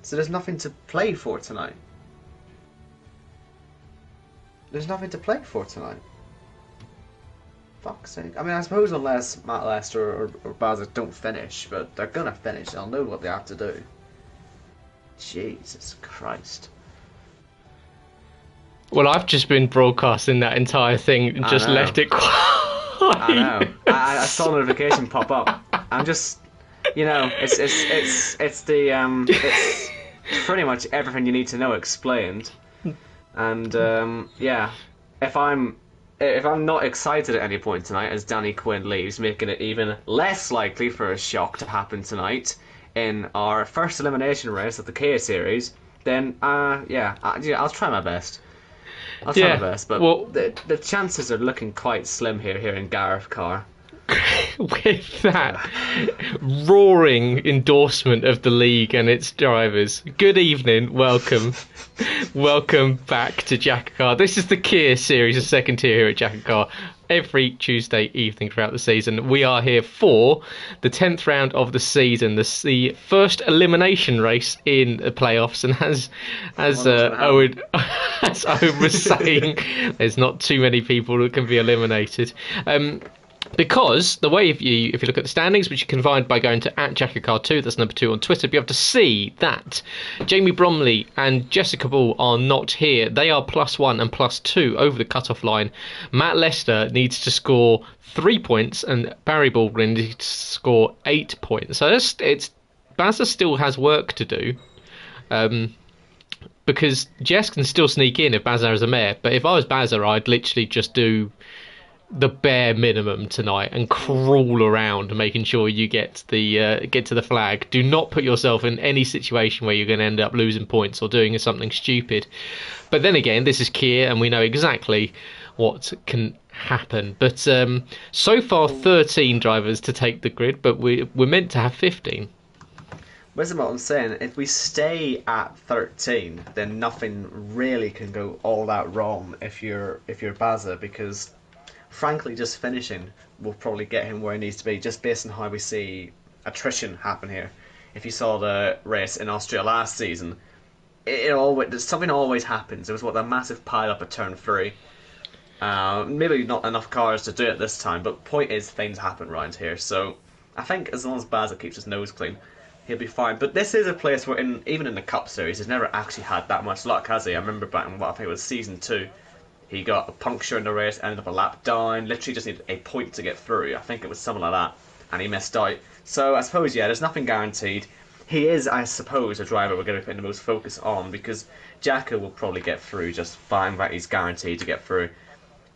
So there's nothing to play for tonight. There's nothing to play for tonight. Fuck's sake. I mean, I suppose unless Matt Lester or Bazza don't finish, but they're gonna finish. They'll know what they have to do. Jesus Christ. Well, I've just been broadcasting that entire thing and just left it quiet. I know. I saw a notification pop up. I'm just, it's pretty much everything you need to know explained. And yeah, if I'm not excited at any point tonight as Danny Quinn leaves, making it even less likely for a shock to happen tonight in our first elimination race of the Kia series, then I'll try my best. I'll try my best, but the chances are looking quite slim here in JACKOCAR. With that roaring endorsement of the league and its drivers, good evening, welcome back to JACKOCAR. This is the Kia series, the second tier here at JACKOCAR. Every Tuesday evening throughout the season, we are here for the 10th round of the season, the first elimination race in the playoffs. And as Owen was saying, there's not too many people that can be eliminated. Because the way, if you look at the standings, which you can find by going to @JACKOCAR2, that's number 2 on Twitter, be able to see that Jamie Bromley and Jessica Ball are not here. They are +1 and +2 over the cut-off line. Matt Lester needs to score 3 points, and Barry Baldwin needs to score 8 points. So Bazza still has work to do. Because Jess can still sneak in if Bazza is a mare. But if I was Bazza, I'd literally just do the bare minimum tonight and crawl around making sure you get to the flag. Do not put yourself in any situation where you're going to end up losing points or doing something stupid. But then again, this is Kia and we know exactly what can happen. But so far 13 drivers to take the grid, but we're meant to have 15. Listen, what I'm saying, if we stay at 13, then nothing really can go all that wrong if you're Bazza, because frankly, just finishing will probably get him where he needs to be, just based on how we see attrition happen here. If you saw the race in Austria last season, something always happens. There was that massive pile up at turn 3. Maybe not enough cars to do it this time, but point is, things happen around here. So I think as long as Bazza keeps his nose clean, he'll be fine. But this is a place where, even in the Cup Series, he's never actually had that much luck, has he? I remember back in I think it was season 2. He got a puncture in the race, ended up a lap down, literally just needed a point to get through. I think it was something like that, and he missed out. So I suppose, there's nothing guaranteed. He is, I suppose, a driver we're going to put the most focus on, because Jacko will probably get through just fine, right? He's guaranteed to get through.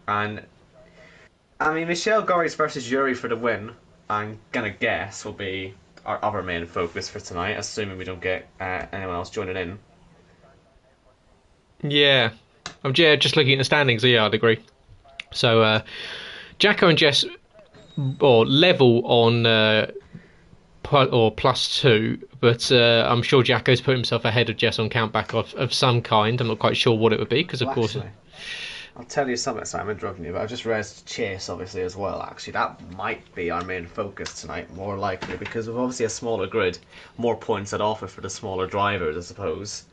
And, I mean, Michelle Gorries versus Yuri for the win, I'm going to guess, will be our other main focus for tonight, assuming we don't get anyone else joining in. Yeah. I'm just looking at the standings. Yeah, I'd agree. So, Jacko and Jess or level on or +2, but I'm sure Jacko's put himself ahead of Jess on countback of some kind. I'm not quite sure what it would be, because of course. Actually, I'll tell you something, Simon, interrupting you, but I've just realised Chase, obviously, as well. Actually, that might be our main focus tonight, more likely, because we've obviously a smaller grid, more points at offer for the smaller drivers, I suppose.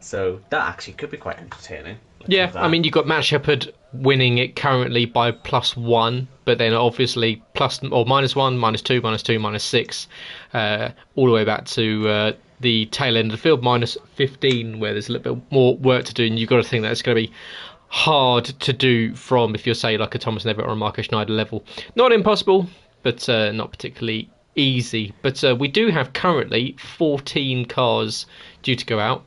So that actually could be quite entertaining. Yeah, I mean, you've got Matt Shepherd winning it currently by +1, but then obviously +1, -2, -2, -6, all the way back to the tail end of the field, -15, where there's a little bit more work to do, and you've got to think that it's going to be hard to do from, if you're, say, like a Thomas Nevitt or a Marco Schneider level. Not impossible, but not particularly easy. But we do have currently 14 cars due to go out.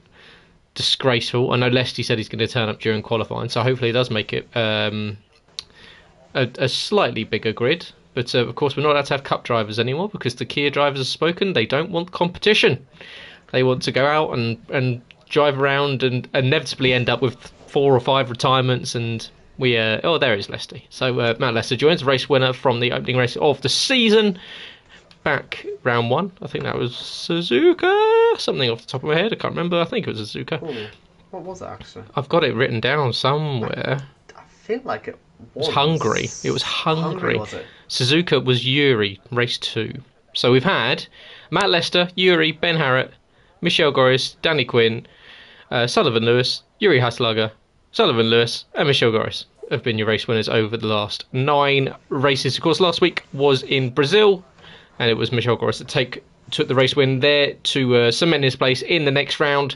Disgraceful. I know Lesty said he's going to turn up during qualifying, so hopefully it does make it a slightly bigger grid. But of course, we're not allowed to have Cup drivers anymore, because the Kia drivers have spoken. They don't want competition. They want to go out and drive around and inevitably end up with 4 or 5 retirements. And we there is Lesty. So Matt Lester joins, race winner from the opening race of the season. Back round 1, I think that was Suzuka. Something off the top of my head, I can't remember. I think it was Suzuka. Ooh, what was it actually? I've got it written down somewhere. I feel like it was. Hungary. It was Hungary. Was it? Suzuka was Yuri, race 2. So we've had Matt Lester, Yuri, Ben Harrett, Michel Goris, Danny Quinn, Sullivan Lewis, Yuri Haslager, Sullivan Lewis, and Michel Goris have been your race winners over the last 9 races. Of course, last week was in Brazil, and it was Michel Goris that took the race win there to cement his place in the next round.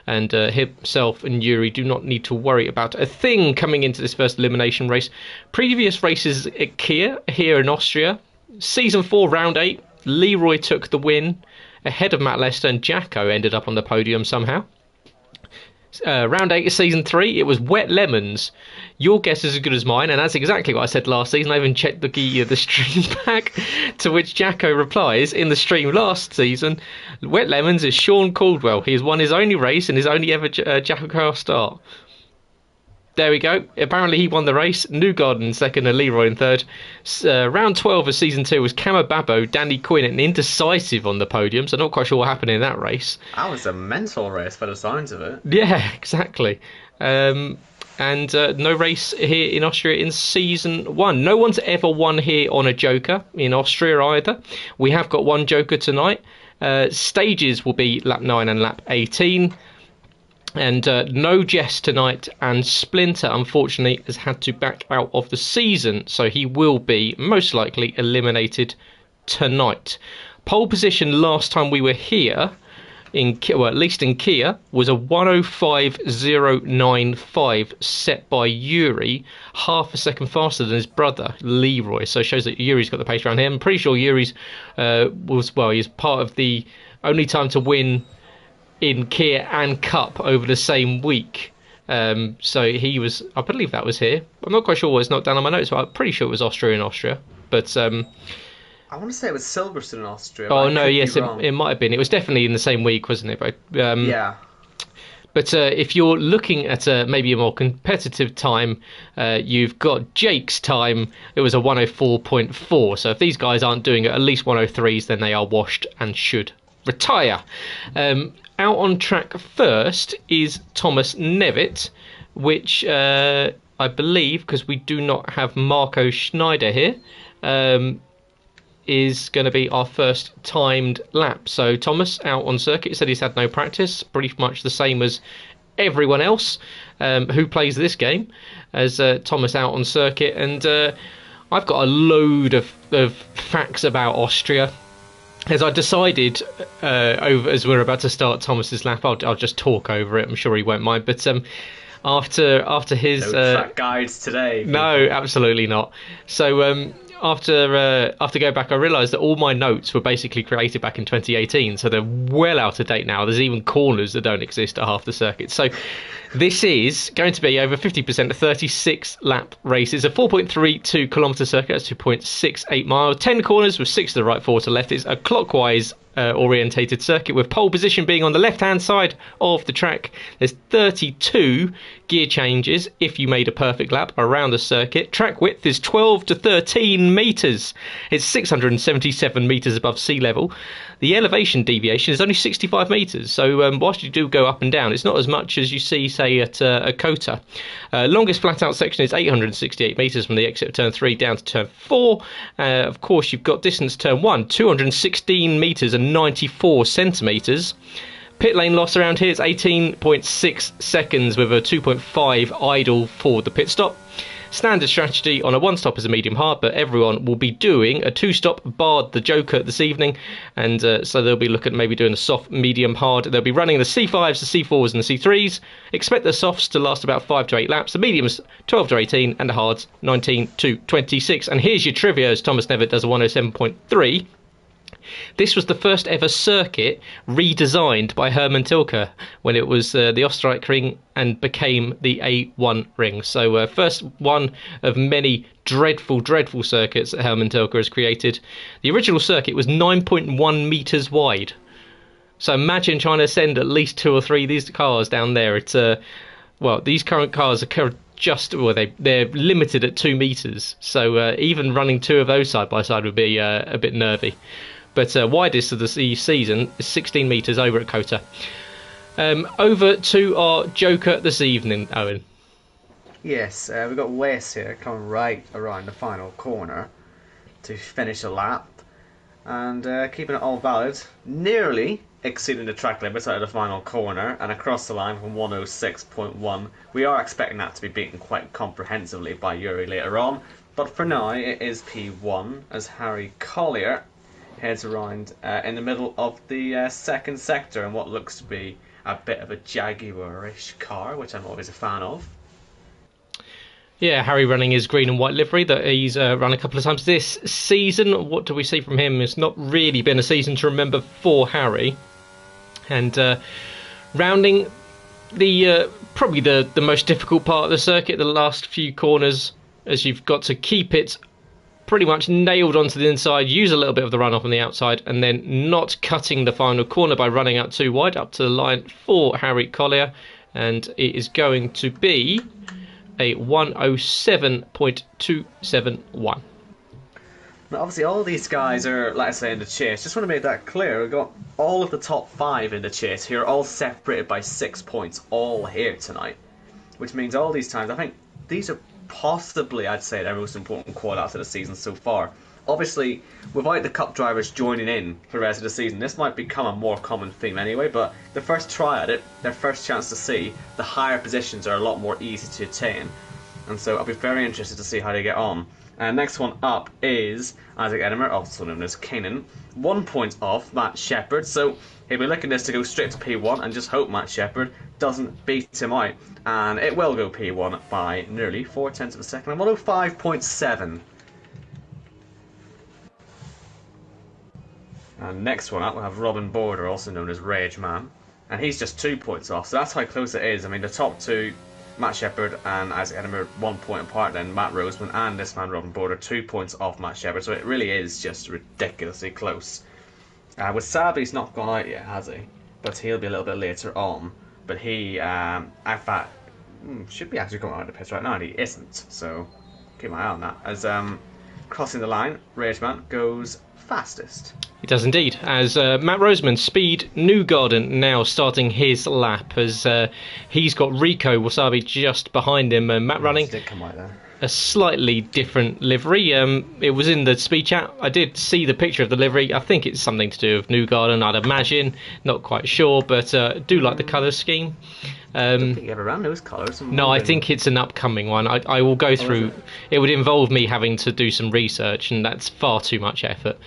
And himself and Yuri do not need to worry about a thing coming into this first elimination race. Previous races at Kia here in Austria. Season 4, round 8, Leroy took the win ahead of Matt Lester, and Jacko ended up on the podium somehow. Round 8 of Season 3, it was wet lemons. Your guess is as good as mine, and that's exactly what I said last season. I even checked the stream back, to which Jacko replies in the stream last season, wet lemons is Sean Caldwell. He has won his only race and his only ever JACKOCAR start. There we go. Apparently he won the race. Newgarden in second and Leroy in third. Round 12 of Season 2 was Kamababo, Danny Quinn, and Indecisive on the podium, so not quite sure what happened in that race. That was a mental race by the signs of it. Yeah, exactly. And no race here in Austria in Season 1. No one's ever won here on a Joker in Austria either. We have got one Joker tonight. Stages will be lap 9 and lap 18. And no Jess tonight, and Splinter, unfortunately, has had to back out of the season, so he will be most likely eliminated tonight. Pole position last time we were here, at least in Kia, was a 105.095 set by Yuri, half a second faster than his brother Leroy. So it shows that Yuri's got the pace around him. I'm pretty sure Yuri's he's part of the only time to win in Kia and Cup over the same week. So he was, I believe that was here. I'm not quite sure what it's not down on my notes, but I'm pretty sure it was Austria. But I want to say it was Silverstone in Austria. Oh no, yes, it might have been. It was definitely in the same week, wasn't it? But, yeah. But if you're looking at maybe a more competitive time, you've got Jake's time. It was a 104.4. So if these guys aren't doing at least 103s, then they are washed and should retire. Out on track first is Thomas Nevitt, which I believe, because we do not have Marco Schneider here, is going to be our first timed lap. So Thomas out on circuit, said he's had no practice, pretty much the same as everyone else who plays this game, as Thomas out on circuit. And I've got a load of facts about Austria. As I decided, as we're about to start Thomas's lap, I'll just talk over it. I'm sure he won't mind. But after his no track guides today. People. No, absolutely not. So after going back, I realised that all my notes were basically created back in 2018, so they're well out of date now. There's even corners that don't exist at half the circuit. So this is going to be over 50%, a 36 lap race. It's a 4.32 kilometre circuit, that's 2.68 miles, 10 corners with 6 to the right, 4 to the left. It's a clockwise orientated circuit, with pole position being on the left hand side of the track. There's 32 gear changes if you made a perfect lap around the circuit. Track width is 12 to 13 metres. It's 677 metres above sea level. The elevation deviation is only 65 metres, so whilst you do go up and down, it's not as much as you see, say, at Kota. Longest flat-out section is 868 metres from the exit of turn 3 down to turn 4. Of course, you've got distance turn 1, 216 metres and 94 centimetres. Pit lane loss around here is 18.6 seconds with a 2.5 idle for the pit stop. Standard strategy on a one-stop is a medium hard, but everyone will be doing a two-stop barred the Joker this evening, and so they'll be looking at maybe doing a soft medium hard. They'll be running the C5s, the C4s and the C3s. Expect the softs to last about 5 to 8 laps, the mediums 12 to 18 and the hards 19 to 26. And here's your trivia as Thomas Nevitt does a 107.3. This was the first ever circuit redesigned by Hermann Tilke when it was the Österreich ring and became the A1 ring. So first one of many dreadful circuits that Hermann Tilke has created. The original circuit was 9.1 metres wide. So imagine trying to send at least 2 or 3 of these cars down there. It's these current cars are they're limited at 2 metres. So even running 2 of those side by side would be a bit nervy. But widest of the season is 16 metres over at Kota. Over to our Joker this evening, Owen. Yes, we've got Wes here coming right around the final corner to finish a lap. And keeping it all valid, nearly exceeding the track limits out of the final corner and across the line from 106.1. We are expecting that to be beaten quite comprehensively by Yuri later on, but for now it is P1 as Harry Collier heads around in the middle of the second sector in what looks to be a bit of a Jaguar-ish car, which I'm always a fan of. Yeah, Harry running his green and white livery that he's run a couple of times this season. What do we see from him? It's not really been a season to remember for Harry. And rounding the probably the most difficult part of the circuit, the last few corners, as you've got to keep it pretty much nailed onto the inside, use a little bit of the runoff on the outside, and then not cutting the final corner by running out too wide up to the line for Harry Collier. And it is going to be a 107.271. Now, obviously, all these guys are, like I say, in the chase. Just want to make that clear. We've got all of the top 5 in the chase here, all separated by 6 points, all here tonight. Which means all these times, I think these are possibly, I'd say, their most important qualities of the season so far. Obviously, without the cup drivers joining in for the rest of the season, this might become a more common theme anyway, but the first try at it, their first chance to see, the higher positions are a lot more easy to attain. And so I'll be very interested to see how they get on. Next one up is Isaac Edimer, also known as Kanan. 1 point off Matt Shepherd, so he'll be looking this to go straight to P1 and just hope Matt Shepherd doesn't beat him out. And it will go P1 by nearly 4/10 of a second, and 105.7. And next one up, we'll have Robin Border, also known as Rage Man. And he's just 2 points off, so that's how close it is. I mean, the top two, Matt Shepherd and Isaac Edimer, 1 point apart, then Matt Roseman and this man, Robin Border, 2 points off Matt Shepherd. So it really is just ridiculously close. With Sabi's not gone out yet, has he? But he'll be a little bit later on. But he, in fact, should be actually coming out of the pits right now, and he isn't. So keep my eye on that. As crossing the line, Rageman goes fastest. He does indeed, as Matt Roseman, Speed Newgarden, now starting his lap, as he's got Rico Wasabi just behind him. Matt running Did come out there. a slightly different livery. It was in the speed chat. I did see the picture of the livery. I think it's something to do with Newgarden, I'd imagine. Not quite sure, but do like the colour scheme. I don't think you ever ran those colours. No, I think it's an upcoming one. I will go through. It would involve me having to do some research, and that's far too much effort.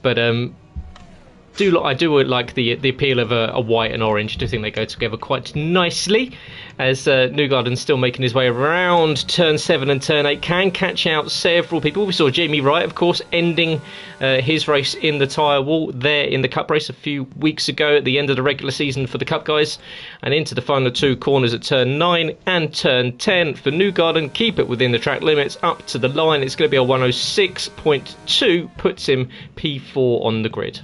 But I do like the appeal of a white and orange. I do think they go together quite nicely. As Newgarden's still making his way around turn 7 and turn 8, can catch out several people. We saw Jamie Wright, of course, ending his race in the tyre wall there in the Cup race a few weeks ago at the end of the regular season for the Cup guys, and into the final 2 corners at turn 9 and turn 10 for Newgarden. Keep it within the track limits up to the line. It's going to be a 106.2, puts him P4 on the grid.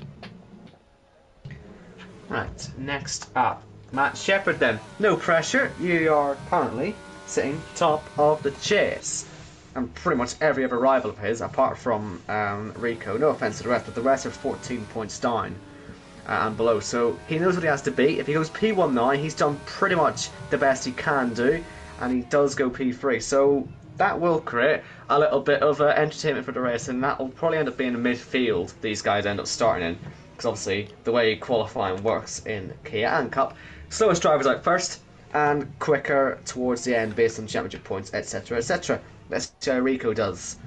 Right, next up, Matt Shepherd then. No pressure, you are currently sitting top of the chase. And pretty much every other rival of his, apart from Rico, no offence to the rest, but the rest are 14 points down and below. So he knows what he has to beat. If he goes P1 now, he's done pretty much the best he can do, and he does go P3. So that will create a little bit of entertainment for the race, and that will probably end up being a midfield these guys end up starting in. Because obviously the way qualifying works in Kia and Cup, slowest drivers out first and quicker towards the end based on championship points, etc, etc. Let's see how Rico does.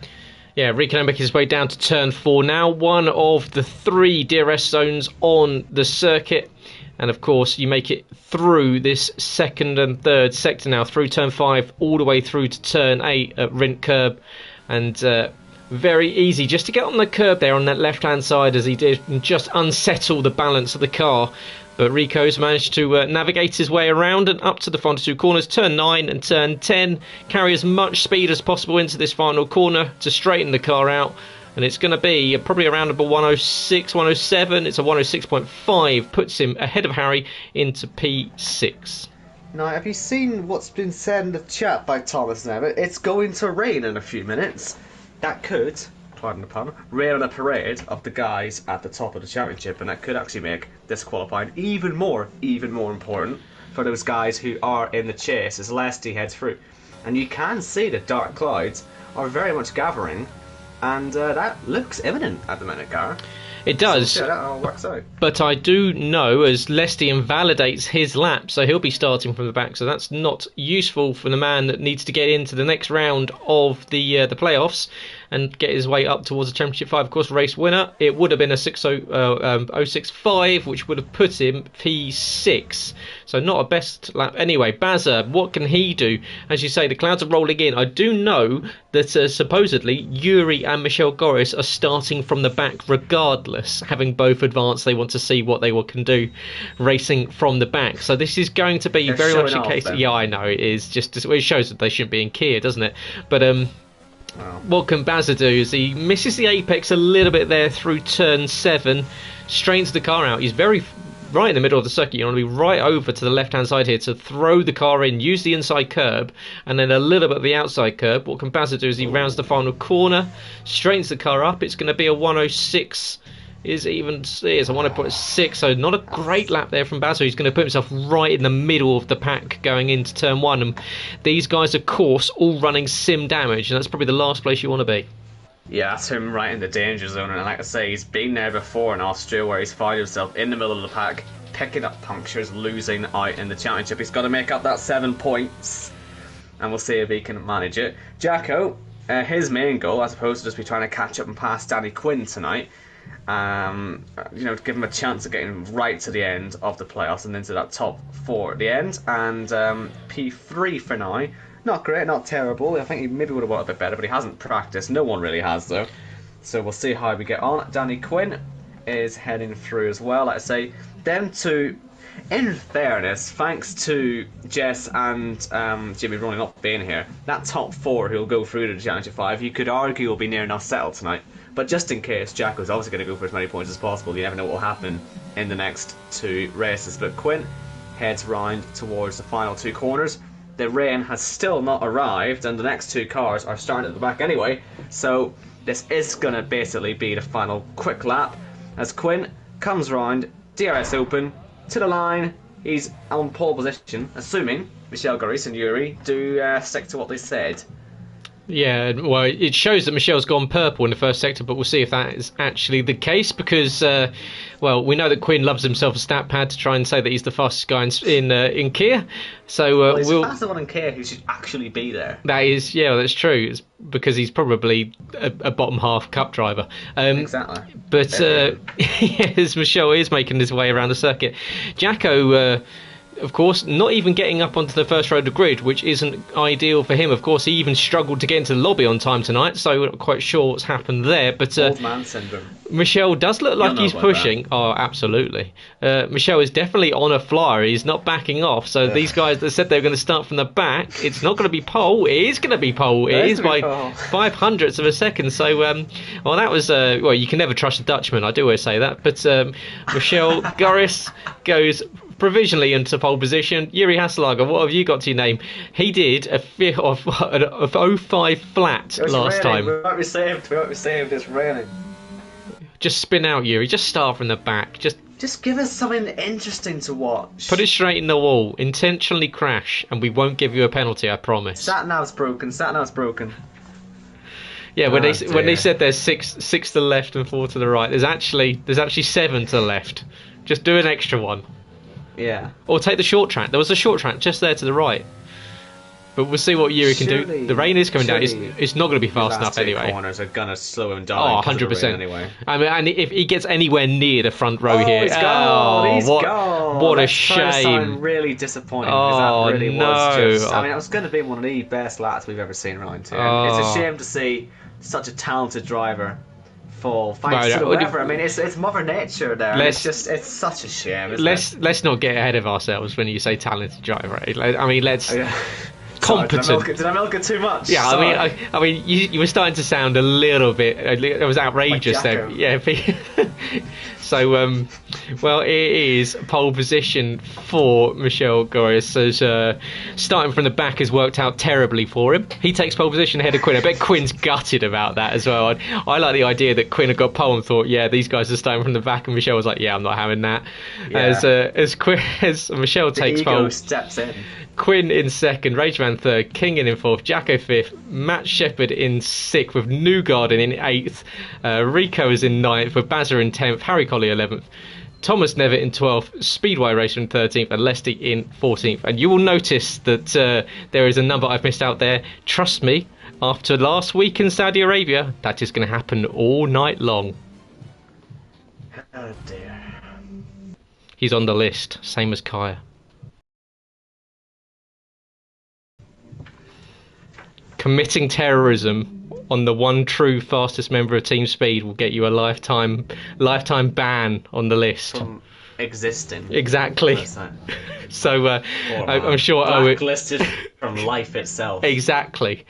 Yeah, Rico making his way down to turn 4 now, one of the 3 DRS zones on the circuit. And of course you make it through this second and third sector now, through turn 5 all the way through to turn 8 at Rint Curb. And very easy just to get on the curb there on that left hand side, as he did, and just unsettle the balance of the car. But Rico's managed to navigate his way around and up to the final 2 corners, turn 9 and turn 10. Carry as much speed as possible into this final corner to straighten the car out. And it's going to be probably around about 106, 107. It's a 106.5, puts him ahead of Harry into P6. Now, have you seen what's been said in the chat by Thomas now? It's going to rain in a few minutes. That could, pardon the pun, rain on a parade of the guys at the top of the championship, and that could actually make this qualifying even more important for those guys who are in the chase as Lesty heads through. And you can see the dark clouds are very much gathering, and that looks imminent at the minute, Gar. It does. So, yeah, that all works out. But I do know, as Lesty invalidates his lap, so he'll be starting from the back. So that's not useful for the man that needs to get into the next round of the playoffs and get his way up towards the Championship 5. Of course, race winner. It would have been a 065, which would have put him P6. So not a best lap. Anyway, Bazza, what can he do? As you say, the clouds are rolling in. I do know that supposedly Yuri and Michel Goris are starting from the back regardless. Having both advanced, they want to see what they can do racing from the back. So this is going to be They're very much a showing case. off, then. Yeah, I know it is. It shows that they shouldn't be in Kia, doesn't it? But what can Bazza do is he misses the apex a little bit there through turn 7, straightens the car out. He's very right in the middle of the circuit. You want to be right over to the left hand side here to throw the car in, use the inside curb, and then a little bit of the outside curb. What can Bazza do is he rounds the final corner, straightens the car up. It's going to be a 106. Is even is a 1.6, so not a great lap there from Bazza. He's going to put himself right in the middle of the pack going into turn 1, and these guys, of course, all running sim damage, and that's probably the last place you want to be. Yeah, that's him right in the danger zone, and like I say, he's been there before in Austria where he's found himself in the middle of the pack, picking up punctures, losing out in the championship. He's got to make up that 7 points, and we'll see if he can manage it. Jacko, his main goal, I suppose, is just be trying to catch up and pass Danny Quinn tonight. To give him a chance of getting right to the end of the playoffs and into that top 4 at the end. And P3 for now. Not great, not terrible. I think he maybe would have worked a bit better, but he hasn't practiced. No one really has, though. So we'll see how we get on. Danny Quinn is heading through as well. Like I say, them two, in fairness, thanks to Jess and Jimmy Roney not being here, that top 4 who'll go through to the Championship 5, you could argue will be near enough settled tonight. But just in case, Jacko's obviously going to go for as many points as possible. You never know what will happen in the next 2 races. But Quinn heads round towards the final 2 corners. The rain has still not arrived, and the next 2 cars are starting at the back anyway. So this is going to basically be the final quick lap as Quinn comes round, DRS open, to the line. He's on pole position, assuming Michel Goris and Yuri do stick to what they said. Yeah, well, it shows that Michel's gone purple in the first sector, but we'll see if that is actually the case because, we know that Quinn loves himself a stat pad to try and say that he's the fastest guy in Kia. So he's the fastest one in Kia who should actually be there. That is, yeah, that's true. It's because he's probably a bottom half cup driver. Exactly. But yes, Michel is making his way around the circuit. Jacko. Of course, not even getting up onto the first row of the grid, which isn't ideal for him. Of course, he even struggled to get into the lobby on time tonight, so we're not quite sure what's happened there. But old man syndrome. Michel does look like he's pushing. That. Oh, absolutely. Michel is definitely on a flyer. He's not backing off. So these guys that said they were going to start from the back, it's not going to be pole. It is going to be pole. It is by 0.05 of a second. So, that was... you can never trust a Dutchman. I do always say that. But Michel Goris goes... provisionally into pole position. Yuri Hasselager, what have you got to your name? He did a 05 flat last time. We won't be saved. It's raining. Just spin out, Yuri. Just start from the back. Just give us something interesting to watch. Put it straight in the wall. Intentionally crash, and we won't give you a penalty. I promise. Sat nav's broken. Yeah, when they said there's six to the left and 4 to the right, there's actually 7 to the left. Just do an extra one. Yeah. Or take the short track. There was a short track just there to the right. But we'll see what Yuri can do. The rain is coming down. It's not going to be fast enough anyway. Corners are going to slow him down. 100%. Anyway. I mean, and if he gets anywhere near the front row here, he's gone. He's gone. What a shame! I'm really disappointed because that really was just. I mean, it was going to be one of the best laps we've ever seen around here. It's a shame to see such a talented driver fall thanks to the weather. I mean, it's Mother Nature there. It's such a shame. Let's not get ahead of ourselves when you say talented driver. I mean, let's. Competent. Sorry, did I milk it too much? Yeah, Sorry. I mean, you were starting to sound a little bit. It was outrageous there. Yeah. So, it is pole position for Michel Goris. So, starting from the back has worked out terribly for him. He takes pole position ahead of Quinn. I bet Quinn's gutted about that as well. I like the idea that Quinn had got pole and thought, yeah, these guys are starting from the back, and Michel was like, yeah, I'm not having that. Yeah. As Michel takes pole, steps in. Quinn in second, Rageman third, Kingen in fourth, Jacko fifth, Matt Shepherd in sixth with Newgarden in eighth, Rico is in ninth with Bazza in 10th, Harry Colley 11th, Thomas Nevitt in 12th, Speedway Racer in 13th, and Lesty in 14th. And you will notice that there is a number I've missed out there. Trust me, after last week in Saudi Arabia, that is going to happen all night long. Oh dear. He's on the list, same as Kaya. Committing terrorism on the one true fastest member of Team Speed will get you a lifetime ban on the list. From existing. Exactly. So I'm sure blacklisted from life itself. Exactly.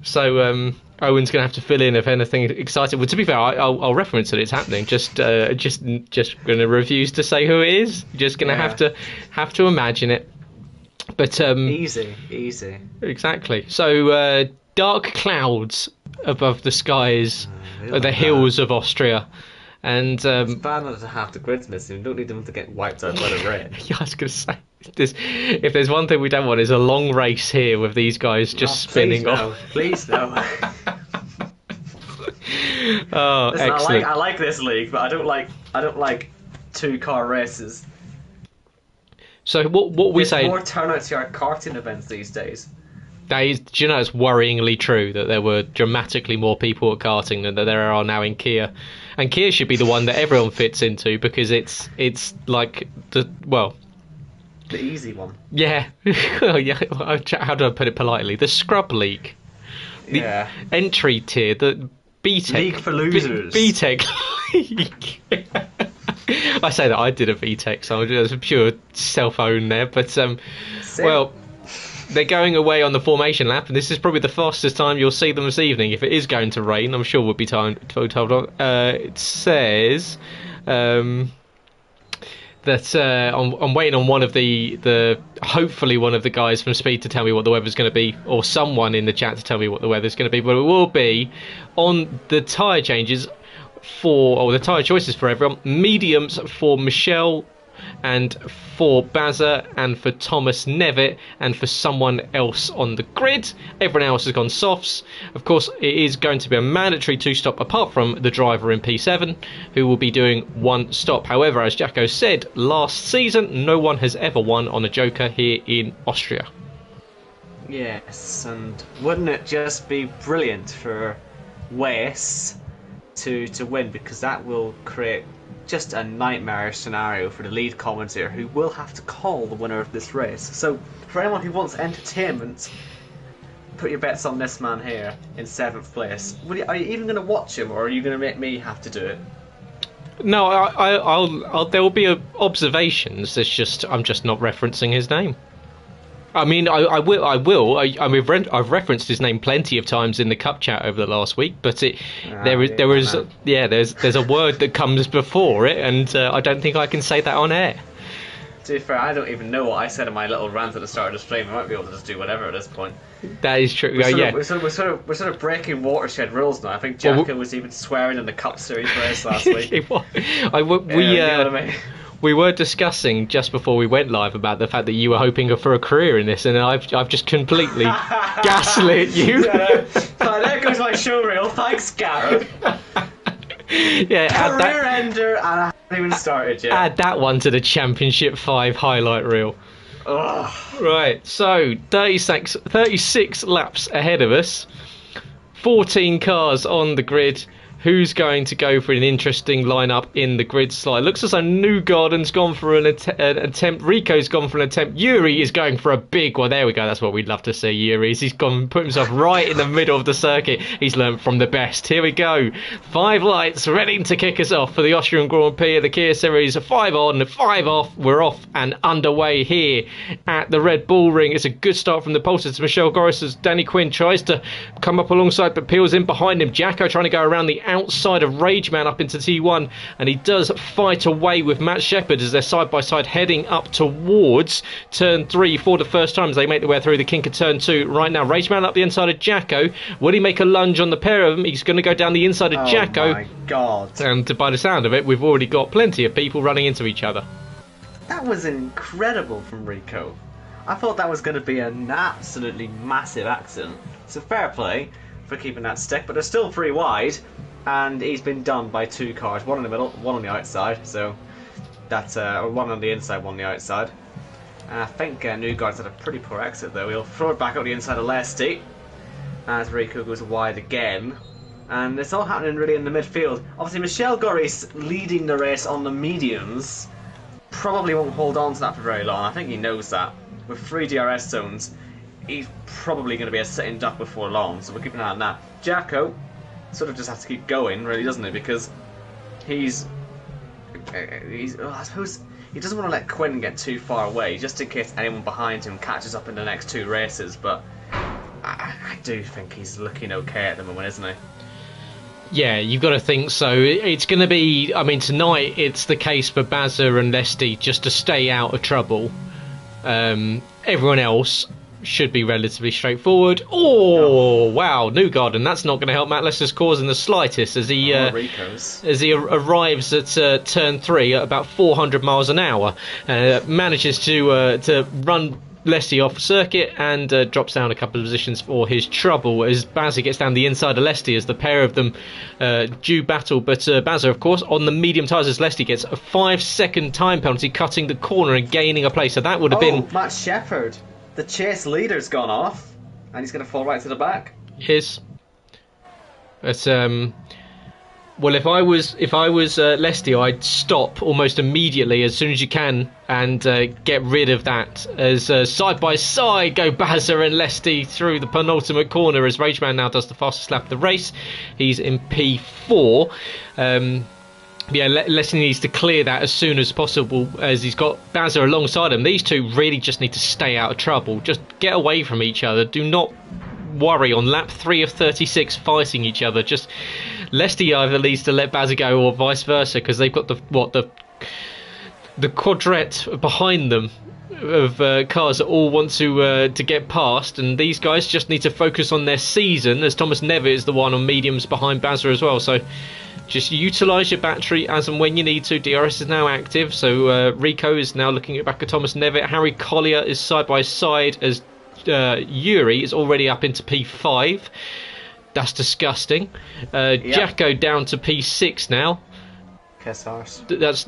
So Owen's going to have to fill in if anything exciting. Well, to be fair, I'll reference that it's happening. Just going to refuse to say who it is. Just going to have to imagine it. But easy. Exactly. So dark clouds above the skies of the hills of Austria. And it's bad not to have the grids missing. We don't need them to get wiped out by the rain. Yeah, I was going to say, if there's one thing we don't want, is a long race here with these guys just spinning off. Please no. Oh, listen, excellent. I like this league, but I don't like 2-car races. So what we say? More turnout to our karting events these days. Do you know it's worryingly true that there were dramatically more people at karting than there are now in Kia, and Kia should be the one that everyone fits into because it's like the easy one. Yeah, yeah. How do I put it politely? The scrub league, the entry tier, the BTEC league for losers. BTEC league. I say that I did a VTEC, so it's a pure self-own there. But well, they're going away on the formation lap, and this is probably the fastest time you'll see them this evening. If it is going to rain, I'm sure we'll be told on. It says that I'm waiting on one of the hopefully one of the guys from Speed to tell me what the weather's going to be, or someone in the chat to tell me what the weather's going to be. But it will be on the tyre changes. The tyre choices for everyone: mediums for Michelle, and for Bazza, and for Thomas Nevitt, and for someone else on the grid. Everyone else has gone softs. Of course, it is going to be a mandatory 2-stop, apart from the driver in P7, who will be doing 1 stop. However, as Jacko said last season, no one has ever won on a Joker here in Austria. Yes, and wouldn't it just be brilliant for Wes to win, because that will create just a nightmare scenario for the lead commentator, who will have to call the winner of this race. So for anyone who wants entertainment, put your bets on this man here in 7th place. Are you even going to watch him, or are you going to make me have to do it? No, I'll there will be observations. It's just I'm just not referencing his name. I mean, I will. I've referenced his name plenty of times in the cup chat over the last week, but there's a word that comes before it, and I don't think I can say that on air. To be fair, I don't even know what I said in my little rant at the start of the stream. I might be able to just do whatever at this point. That is true. We're sort of breaking watershed rules now. I think Jacko was even swearing in the Cup Series race last week. You know what I mean? We were discussing just before we went live about the fact that you were hoping for a career in this, and I've just completely gaslit you. There goes my show reel. Thanks, Gareth. Career ender, and I haven't even started yet. Add that one to the Championship 5 highlight reel. Ugh. Right, so 36 laps ahead of us, 14 cars on the grid. Who's going to go for an interesting lineup in the grid slide? Looks as though Newgarden's gone for an attempt. Rico's gone for an attempt. Yuri is going for a big one. There we go. That's what we'd love to see, Yuri. He's put himself right in the middle of the circuit. He's learned from the best. Here we go. 5 lights ready to kick us off for the Austrian Grand Prix of the Kia Series. 5 on, 5 off. We're off and underway here at the Red Bull Ring. It's a good start from the pulses to Michelle Goris as Danny Quinn tries to come up alongside but peels in behind him. Jacko trying to go around the outside of Rageman up into T1, and he does fight away with Matt Shepherd as they're side by side heading up towards turn 3 for the first time as they make their way through the kink of turn 2 right now. Rageman up the inside of Jacko. Will he make a lunge on the pair of them? He's going to go down the inside of Jacko. Oh my god. And by the sound of it, we've already got plenty of people running into each other. That was incredible from Rico. I thought that was going to be an absolutely massive accident. So fair play for keeping that stick, but they're still 3 wide, and he's been done by 2 cars, 1 in the middle, 1 on the outside. So that's or 1 on the inside, 1 on the outside. And I think Newgarden's had a pretty poor exit though. He'll throw it back out the inside of Lesty as Rico goes wide again. And it's all happening really in the midfield. Obviously, Michel Goris leading the race on the mediums probably won't hold on to that for very long. I think he knows that. With 3 DRS zones, he's probably going to be a sitting duck before long, so we're keeping an eye on that. Jacko sort of just has to keep going, really, doesn't he? Because I suppose he doesn't want to let Quinn get too far away, just in case anyone behind him catches up in the next 2 races. But I do think he's looking okay at the moment, isn't he? Yeah, you've got to think so. It's going to be, I mean, tonight it's the case for Bazza and Lesty just to stay out of trouble. Everyone else should be relatively straightforward. Oh, wow, Newgarden, that's not going to help Matt Lester's cause in the slightest as he arrives at turn 3 at about 400 miles an hour. Manages to run Lesty off circuit and drops down a couple of positions for his trouble as Bazza gets down the inside of Lesty as the pair of them do battle. But Bazza, of course, on the medium tyres as Lesty gets a 5-second time penalty, cutting the corner and gaining a place. So that would have been... Matt Shepherd, the chase leader's gone off and he's going to fall right to the back. But well, if I was Lesty, I'd stop almost immediately as soon as you can and get rid of that. As side by side go Bazza and Lesty through the penultimate corner as Rageman now does the fastest lap of the race. He's in P4. Lesty needs to clear that as soon as possible as he's got Bazza alongside him. These two really just need to stay out of trouble. Just get away from each other. Do not worry on lap 3 of 36 fighting each other. Just Lesty either needs to let Bazza go or vice versa, because they've got the quadrette behind them of cars that all want to get past, and these guys just need to focus on their season, as Thomas Nevitt is the one on mediums behind Bazza as well. So just utilise your battery as and when you need to. DRS is now active, so Rico is now looking back at Thomas Nevitt. Harry Collier is side by side as Yuri is already up into P5. That's disgusting. Jacko down to P6 now. Kiss arse. That's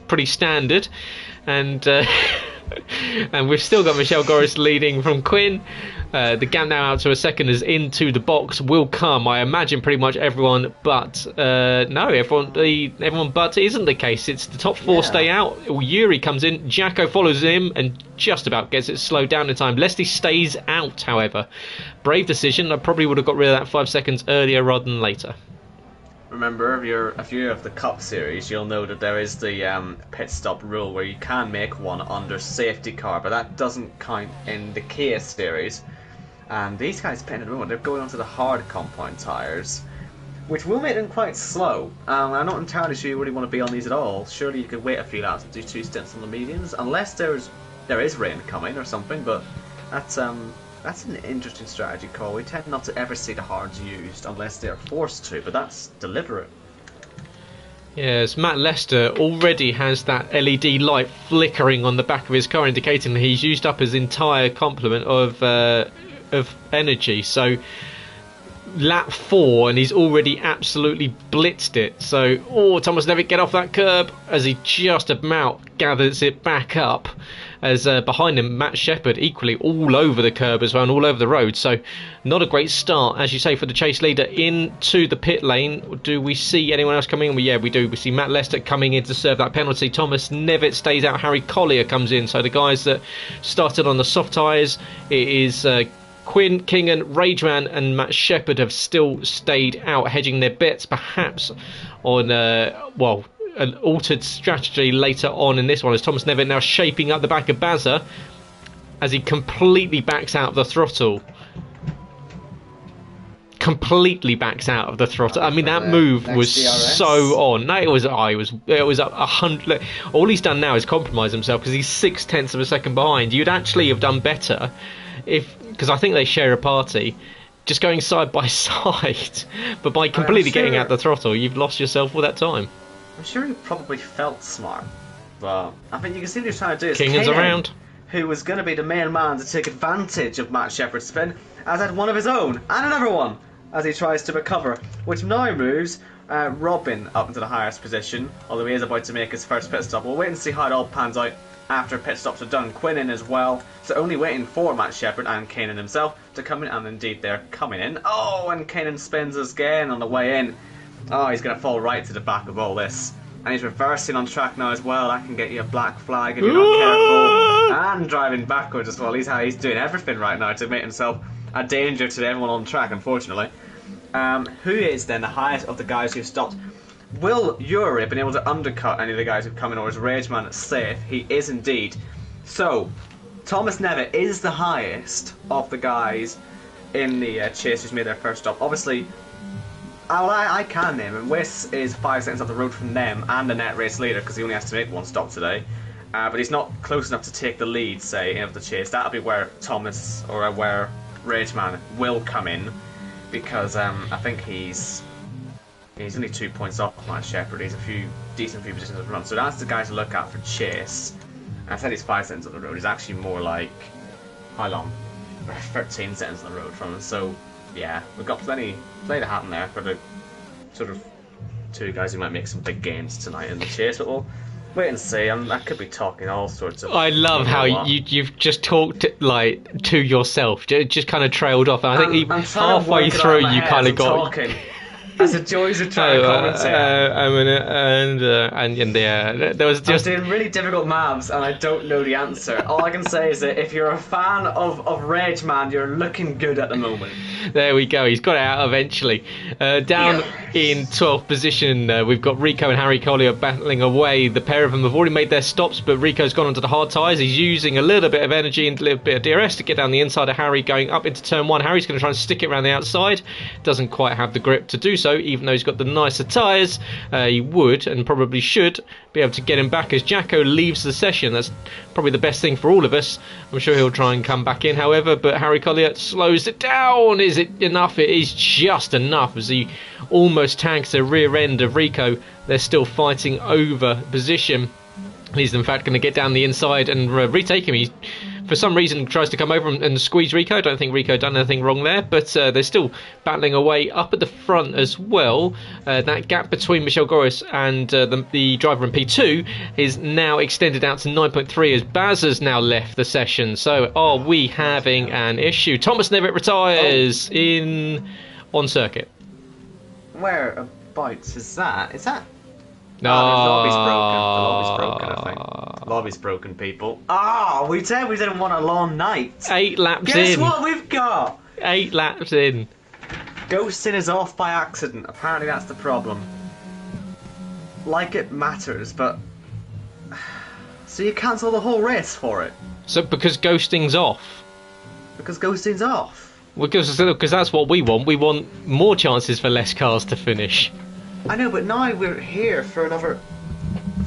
pretty standard, and and we've still got Michel Goris leading from Quinn. The gap now out to a second as into the box will come. I imagine pretty much everyone, but everyone but isn't the case. It's the top 4 stay out. Yuri comes in, Jacko follows him and just about gets it slowed down in time. Lesty stays out, however. Brave decision. I probably would have got rid of that 5 seconds earlier rather than later. Remember, if you're of the Cup Series, you'll know that there is the pit stop rule where you can make one under safety car, but that doesn't count in the Kia Series. And these guys pitting at the moment, they're going onto the hard compound tyres, which will make them quite slow. I'm not entirely sure you really want to be on these at all. Surely you could wait a few laps and do 2 stints on the mediums, unless there is rain coming or something. But that's an interesting strategy call. We tend not to ever see the hards used unless they are forced to, but that's deliberate. Yes, Matt Lester already has that LED light flickering on the back of his car, indicating that he's used up his entire complement of energy. So lap 4 and he's already absolutely blitzed it. So Thomas Nevitt get off that curb as he just about gathers it back up, as behind him Matt Shepherd equally all over the curb as well and all over the road. So not a great start, as you say, for the chase leader into the pit lane. Do we see anyone else coming in? Well, yeah, we do. We see Matt Lester coming in to serve that penalty. Thomas Nevitt stays out. Harry Collier comes in. So the guys that started on the soft tyres, it is Quinn, Kingan, Rageman and Matt Shepherd have still stayed out, hedging their bets perhaps on an altered strategy later on in this one, as Thomas Nevitt now shaping up the back of Bazza as he completely backs out of the throttle. Completely backs out of the throttle. I mean, that move was so on. No, it was 100. All he's done now is compromise himself because he's 0.6 of a second behind. You'd actually have done better because I think they share a party, just going side by side. But by completely getting out the throttle, you've lost yourself all that time. I'm sure he probably felt smart. But I think you can see what he's trying to do. Is King's around. Who was going to be the main man to take advantage of Matt Shepard's spin, has had one of his own, and another one, as he tries to recover, which now moves Robin up into the highest position, although he is about to make his first pit stop. We'll wait and see how it all pans out after pit stops are done. Quinn in as well, so only waiting for Matt Shepard and Kanan himself to come in, and indeed they're coming in. Oh, and Kanan spins again on the way in. Oh, he's going to fall right to the back of all this. And he's reversing on track now as well. That can get you a black flag if you're not careful. And driving backwards as well. He's doing everything right now to make himself a danger to everyone on track, unfortunately. Who is then the highest of the guys who stopped? Will Yuri been able to undercut any of the guys who've come in, or is Rageman safe? He is indeed. So, Thomas Nevitt is the highest of the guys in the chase who's made their first stop. Obviously, I can name him. Wiss is 5 seconds up the road from them and the net race leader because he only has to make one stop today. But he's not close enough to take the lead, say, of the chase. That'll be where Thomas or where Rageman will come in because I think he's only 2 points off Matt Shepard. He's a decent few positions in front. So that's the guy to look at for chase. And I said he's 5 seconds up the road. He's actually more like how long? 13 seconds on the road from him. So. Yeah, we've got plenty to happen there for the sort of two guys who might make some big gains tonight in the chase, but we'll wait and see. I could be talking all sorts of... I love how you've just talked like to yourself, just kind of trailed off. And I think halfway through you kind of got... Talking. That's the joys of trying to commentate. There was just... I'm doing really difficult maths and I don't know the answer. All I can say is that if you're a fan of Rage Man, you're looking good at the moment. There we go. He's got it out eventually. Down in 12th position, we've got Rico and Harry Collier battling away. The pair of them have already made their stops, but Rico's gone onto the hard tyres. He's using a little bit of energy and a little bit of DRS to get down the inside of Harry, going up into turn 1. Harry's going to try and stick it around the outside. Doesn't quite have the grip to do so, even though he's got the nicer tyres. He would and probably should be able to get him back as Jacko leaves the session. That's probably the best thing for all of us. I'm sure he'll try and come back in, however, but Harry Collier slows it down. Is it enough? It is just enough as he almost tags the rear end of Rico. They're still fighting over position. He's in fact going to get down the inside and retake him. He, for some reason, tries to come over and squeeze Rico. I don't think Rico done anything wrong there, but they're still battling away up at the front as well. That gap between Michel Goris and the driver in P2 is now extended out to 9.3 as Baz has now left the session. So are we having an issue? Thomas Nevitt retires on circuit. Whereabouts is that? Is that... No. The lobby's broken, I think. Lobby's broken, people. We said we didn't want a long night. 8 laps Guess in. what we've got? 8 laps in. Ghosting is off by accident. Apparently that's the problem. Like it matters, but... So you cancel the whole race for it? So because ghosting's off? Because ghosting's off. Because that's what we want. We want more chances for less cars to finish. I know, but now we're here for another...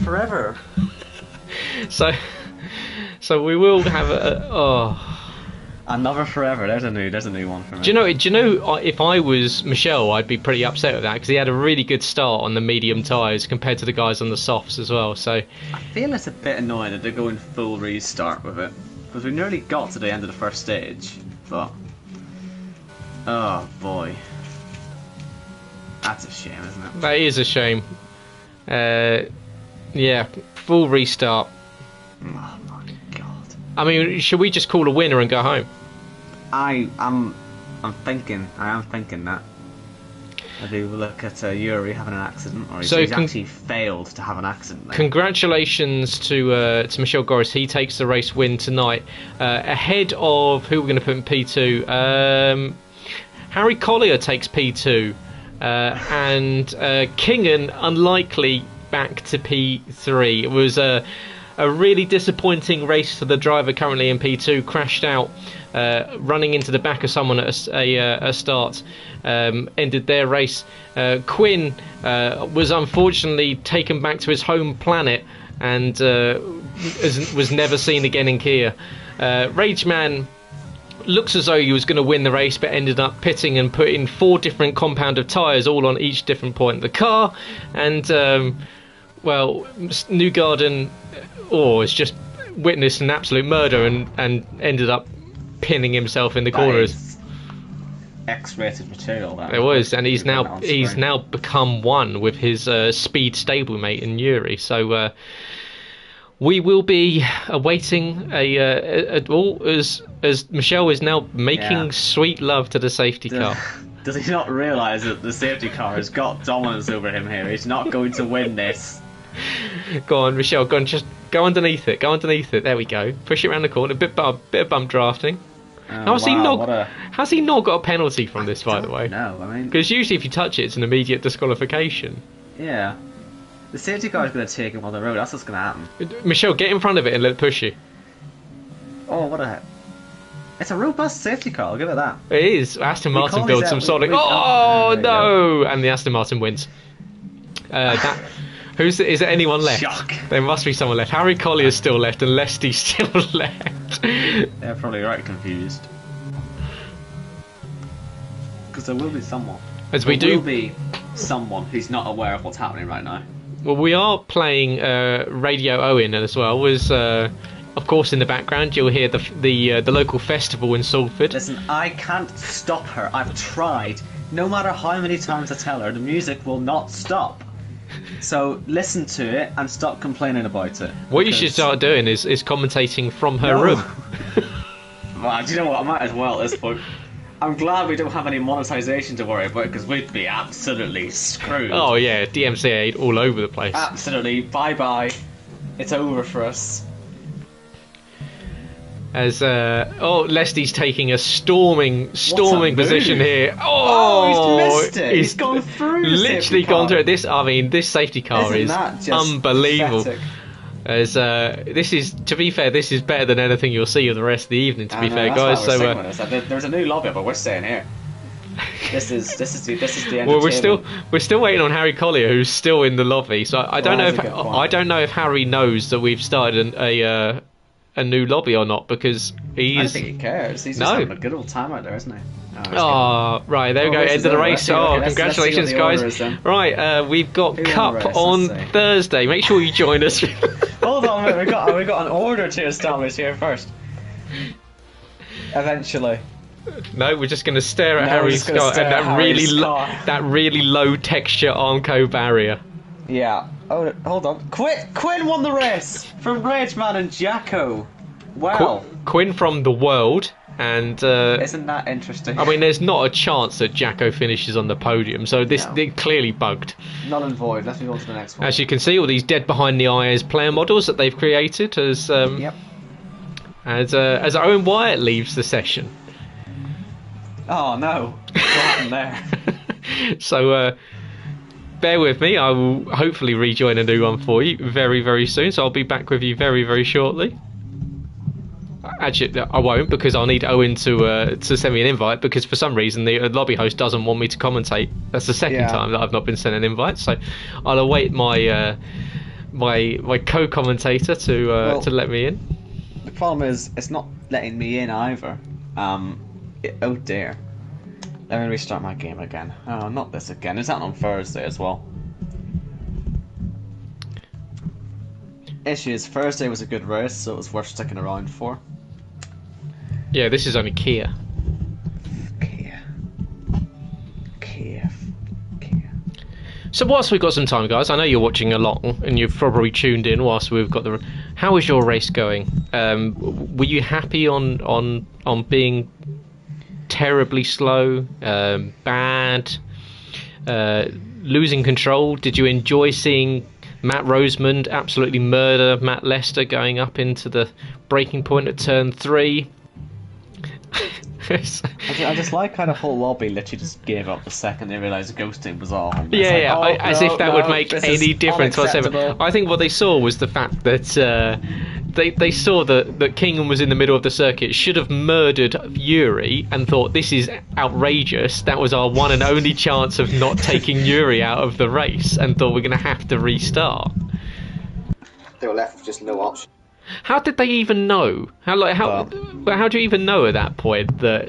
forever. So we will have another forever. There's a new one for me. Do you know? If I was Michelle, I'd be pretty upset with that because he had a really good start on the medium tyres compared to the guys on the softs as well. So I feel it's a bit annoying that they're going full restart with it because we nearly got to the end of the first stage, but oh boy. That's a shame, isn't it? That is a shame. Yeah, full restart. Oh my god. I mean, should we just call a winner and go home? I am thinking that. I do look at Yuri having an accident, or he's actually failed to have an accident there. Congratulations to Michel Goris. He takes the race win tonight. Ahead of who we're going to put in P2. Harry Collier takes P2. And Kingen unlikely back to P3. It was a really disappointing race for the driver currently in P2. Crashed out, running into the back of someone at a start. Ended their race. Quinn was unfortunately taken back to his home planet and was never seen again in Kia. Rageman looks as though he was going to win the race, but ended up pitting and putting 4 different compound of tyres, all on each different point of the car, and well, Newgarden has just witnessed an absolute murder and ended up pinning himself in the corners. That is X-rated material. That It was, and he's We've got it on now screen. become one with his speed stablemate in Yuri. So we will be awaiting as Michelle is now making Yeah. sweet love to the safety car. Does he not realise that the safety car has got dominance over him here? He's not going to win this. Go on, Michelle. Go on, just go underneath it. Go underneath it. There we go. Push it around the corner. Bit of bump drafting. Oh, How's he not got a penalty from this, by the way? No, I mean, Because usually if you touch it, it's an immediate disqualification. yeah. The safety car is going to take him on the road. That's what's going to happen. Michelle, get in front of it and let it push you. Oh, what a heck. It's a robust safety car, I'll give it that. It is. Aston Martin call builds these some out- solid. we- Oh there you no! And the Aston Martin wins. Is there anyone left? Shock. There must be someone left. Harry Collier's still left, and Lesty's still left. They're probably right confused. Because there will be someone. As we There do. will be someone who's not aware of what's happening right now. Well, we are playing Radio Owen as well. Was of course in the background you'll hear the local festival in Salford. Listen, I can't stop her. I've tried. No matter how many times I tell her, the music will not stop. So listen to it and stop complaining about it. What you should because- start doing is commentating from her No. room. Well, do you know what? I might as well at this point. I'm glad we don't have any monetization to worry about because we'd be absolutely screwed. Oh yeah, DMCA all over the place. Absolutely. Bye bye. It's over for us. As Lesty's taking a storming move. position here. Oh, he's missed it. He's gone through the literally safety gone car. through it. This safety car Isn't is that just unbelievable. pathetic? As this is, to be fair, this is better than anything you'll see of the rest of the evening. To be fair, guys. So there's a new lobby, but we're staying here. This is the entertainment. well, we're still waiting on Harry Collier, who's still in the lobby. So I don't Well, know that's a good point. I don't know if Harry knows that we've started a new lobby or not, because I don't he's. think he cares. He's just No. having a good old time out there, isn't he? Oh, right, there we Oh, go, race end is of the over. race. Okay, Oh, let's see what congratulations, the guys. order is then. Right, we've got Who won Cup the race? on Let's see. Thursday. Make sure you join us. Hold on a minute, we got an order to establish here first. Eventually. No, we're just going to stare at No, we're Harry's just gonna car stare and at Harry's car. that really low texture Armco barrier. Yeah. Oh, hold on. Quinn won the race from Rageman and Jacko. Wow. Quinn from the world, and Isn't that interesting? I mean, there's not a chance that Jacko finishes on the podium, so No. they're clearly bugged. Null and void. Let's move on to the next one. As you can see, all these dead behind the eyes player models that they've created as Yep. as Owen Wyatt leaves the session. Oh no. What happened there? So bear with me. I will hopefully rejoin a new one for you very, very soon. So I'll be back with you very, very shortly. Actually, I won't, because I'll need Owen to send me an invite, because for some reason the lobby host doesn't want me to commentate. That's the second Yeah. time that I've not been sent an invite. So I'll await my my co-commentator to let me in. The problem is, it's not letting me in either. Oh dear. Let me restart my game again. Oh, not this again. Is that on Thursday as well? Issue is, Thursday was a good race, so it was worth sticking around for. Yeah, this is only Kia. Kia. So whilst we've got some time, guys, I know you're watching along and you've probably tuned in whilst we've got the. How is your race going? Were you happy on being terribly slow, bad, losing control? Did you enjoy seeing Matt Rosemond absolutely murder Matt Lester going up into the breaking point at turn 3? I just like how the whole lobby literally just gave up the second they realised ghosting was on. It's Yeah, like, yeah, as if that would make this is any difference whatsoever. unacceptable. I think what they saw was the fact that they saw that Kingham was in the middle of the circuit, should have murdered Yuri, and thought, this is outrageous. That was our one and only chance of not taking Yuri out of the race, and thought we're going to have to restart. They were left with just no option. How did they even know? How do you even know at that point that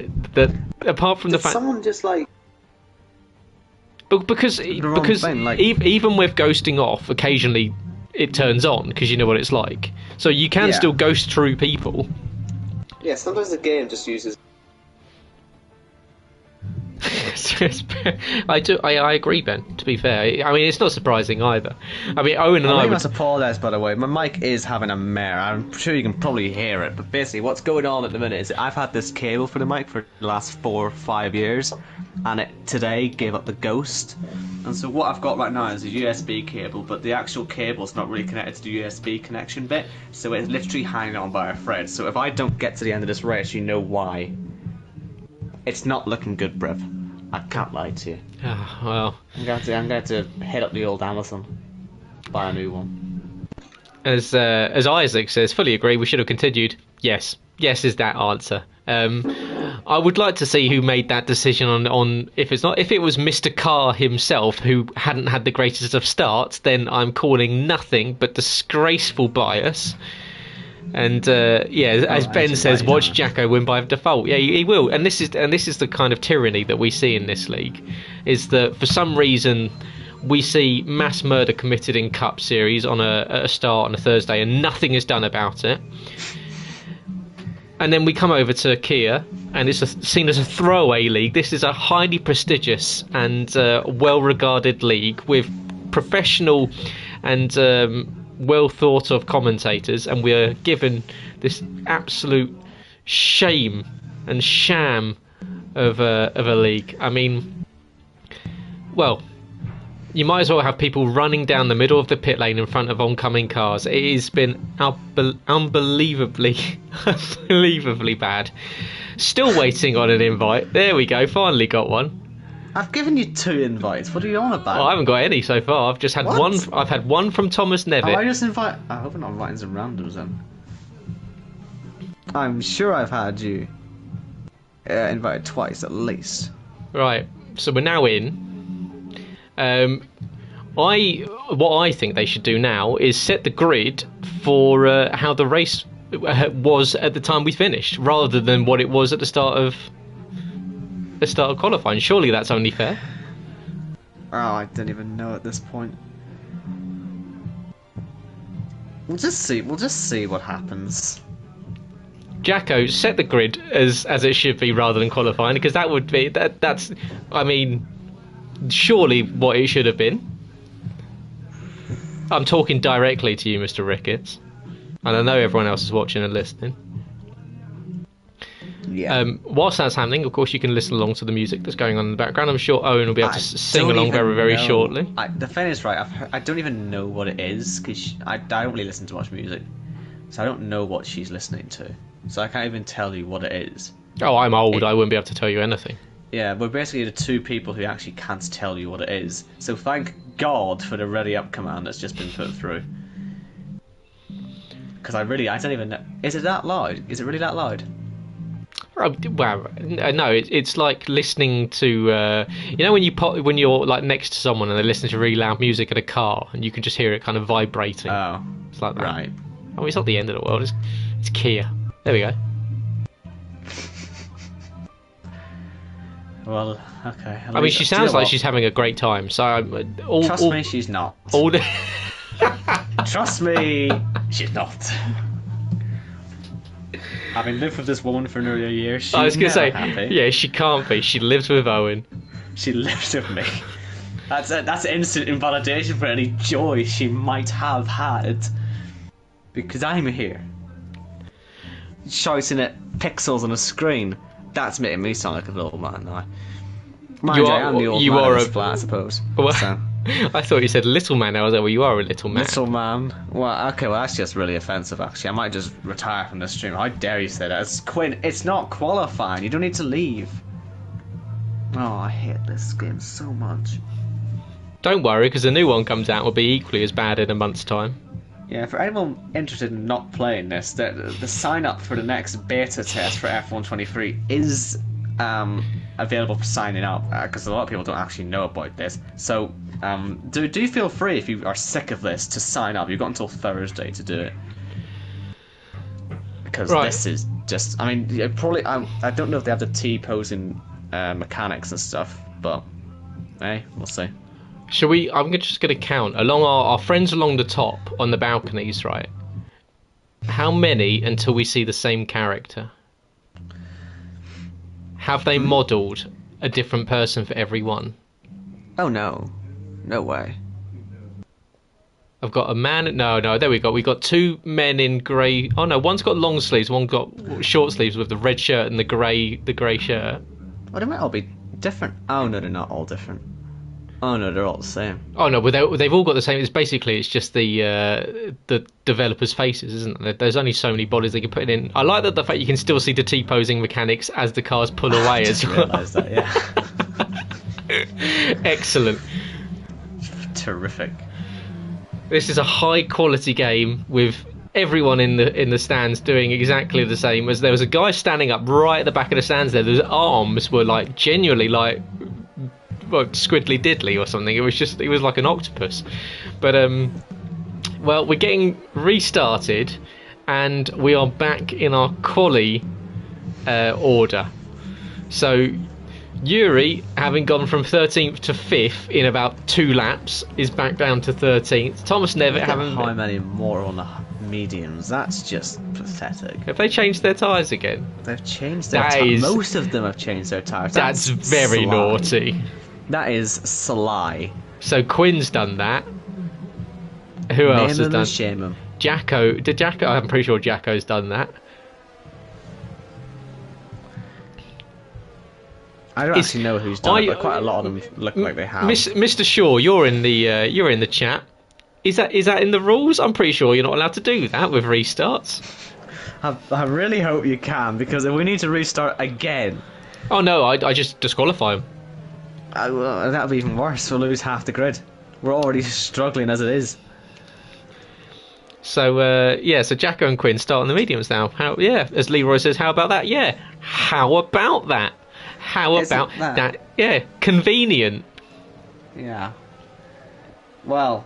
apart from the fact Someone just like... because wrong thing, like- even with ghosting off, occasionally it turns on, because you know what it's like. So you can still ghost through people. Yeah, sometimes the game just uses... I agree, Ben, to be fair. I mean, it's not surprising either. I mean, Owen and I must apologise, by the way. My mic is having a mare. I'm sure you can probably hear it. But basically, what's going on at the minute is I've had this cable for the mic for the last 4 or 5 years. And it today gave up the ghost. And so what I've got right now is a USB cable, but the actual cable's not really connected to the USB connection bit. So it's literally hanging on by a thread. So if I don't get to the end of this race, you know why. It's not looking good, Brev. I can't lie to you. Oh, well. I'm going to hit up the old Amazon, buy a new one. As Isaac says, fully agree. We should have continued. Yes is that answer. I would like to see who made that decision on if it was Mr. Carr himself who hadn't had the greatest of starts. Then I'm calling nothing but disgraceful bias. And as Ben says, watch Jacko win by default. Yeah, he will. And this is the kind of tyranny that we see in this league, is that for some reason we see mass murder committed in Cup Series on a start on a Thursday, and nothing is done about it. And then we come over to Kia, and it's seen as a throwaway league. This is a highly prestigious and well-regarded league with professional and well thought of commentators, and we are given this absolute shame and sham of a league. I mean, well, you might as well have people running down the middle of the pit lane in front of oncoming cars. It has been unbelievably bad. Still waiting on an invite. There we go, finally got one. I've given you 2 invites. What are you on about? Oh, I haven't got any so far. I've just had one. I've had one from Thomas Nevitt. I hope I'm not inviting some randoms then. I'm sure I've had you invited twice at least. Right. So we're now in. What I think they should do now is set the grid for how the race was at the time we finished, rather than what it was at the start of qualifying. Surely that's only fair. Oh, I don't even know at this point. We'll just see what happens. Jacko, set the grid as it should be rather than qualifying, because that would be that's I mean, surely what it should have been. I'm talking directly to you, Mr. Ricketts, and I know everyone else is watching and listening. Yeah. Whilst that's happening, of course, you can listen along to the music that's going on in the background. I'm sure Owen will be able to sing along very, very shortly. The thing is, right, I don't even know what it is, because I don't really listen to much music, so I don't know what she's listening to. So I can't even tell you what it is. Oh, I'm old. I wouldn't be able to tell you anything. Yeah, we're basically the 2 people who actually can't tell you what it is. So thank God for the ready up command that's just been put through. Because I don't even know. Is it that loud? Is it really that loud? Well, no. It's like listening to you know when you're like next to someone and they're listening to really loud music in a car and you can just hear it kind of vibrating. Oh, it's like that. Right. I mean, it's not the end of the world. It's Kia. There we go. Well, okay. I mean, she sounds like she's having a great time. So trust me, she's not. Trust me, she's not. Having lived with this woman for nearly a year, she's I was going to say, happy. Yeah, she can't be. She lives with Owen. She lives with me. That's instant invalidation for any joy she might have had. Because I'm here. Shouting at pixels on a screen. That's making me sound like a little man now. Mind you, I am the old man in this flat, I suppose. Well, so. I thought you said little man. I was like, well, you are a little man. Little man. Well, okay, well, that's just really offensive, actually. I might just retire from this stream. How dare you say that? It's Quinn, it's not qualifying. You don't need to leave. Oh, I hate this game so much. Don't worry, because the new one comes out will be equally as bad in a month's time. Yeah, for anyone interested in not playing this, the sign up for the next beta test for F1 23 is available for signing up, because a lot of people don't actually know about this. So do feel free, if you are sick of this, to sign up. You've got until Thursday to do it, because this is just, I mean, probably I don't know if they have the T-posing mechanics and stuff, but hey, we'll see. Shall we? Just going to count along our friends along the top on the balconies, right? How many until we see the same character? Have they modelled a different person for every one? Oh no, no way. I've got a man. No, there we go. We got two men in grey. Oh no, one's got long sleeves. One got short sleeves with the red shirt and the grey shirt. Well, they might all be different. Oh no, they're not all different. Oh no, they're all the same. Oh no, but they've all got the same. It's just the developers' faces, isn't it? There's only so many bodies they can put in. I like that the fact you can still see the T-posing mechanics as the cars pull away as well. Realised that, yeah. Excellent. Terrific. This is a high quality game with everyone in the stands doing exactly the same. As there was a guy standing up right at the back of the stands there. His arms were like genuinely like squiddly diddly or something. It was like an octopus. But well, we're getting restarted and we are back in our collie order. So Yuri, having gone from 13th to 5th in about 2 laps, is back down to 13th. Thomas Nevitt having... How many more on the mediums? That's just pathetic. Have they changed their tyres again? They've changed their tyres. Most of them have changed their tyres. That's very naughty. That is sly. So Quinn's done that. Who else has done? Shame him. Jacko. I'm pretty sure Jacko's done that. I don't actually know who's done it, but quite a lot of them look like they have. Mr. Shaw, you're in the chat. Is that in the rules? I'm pretty sure you're not allowed to do that with restarts. I really hope you can, because if we need to restart again... Oh no, I just disqualify him. Well, that'll be even worse. We'll lose half the grid. We're already struggling as it is. So so Jacko and Quinn start on the mediums now. As Leroy says, how about that? Yeah, how about that? How about that? Yeah, convenient. Yeah. Well,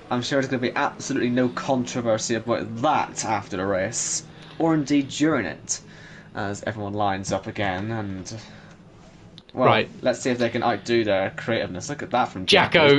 I'm sure there's going to be absolutely no controversy about that after the race, or indeed during it, as everyone lines up again and... Well, right. Let's see if they can outdo their creativeness. Look at that from Jacko's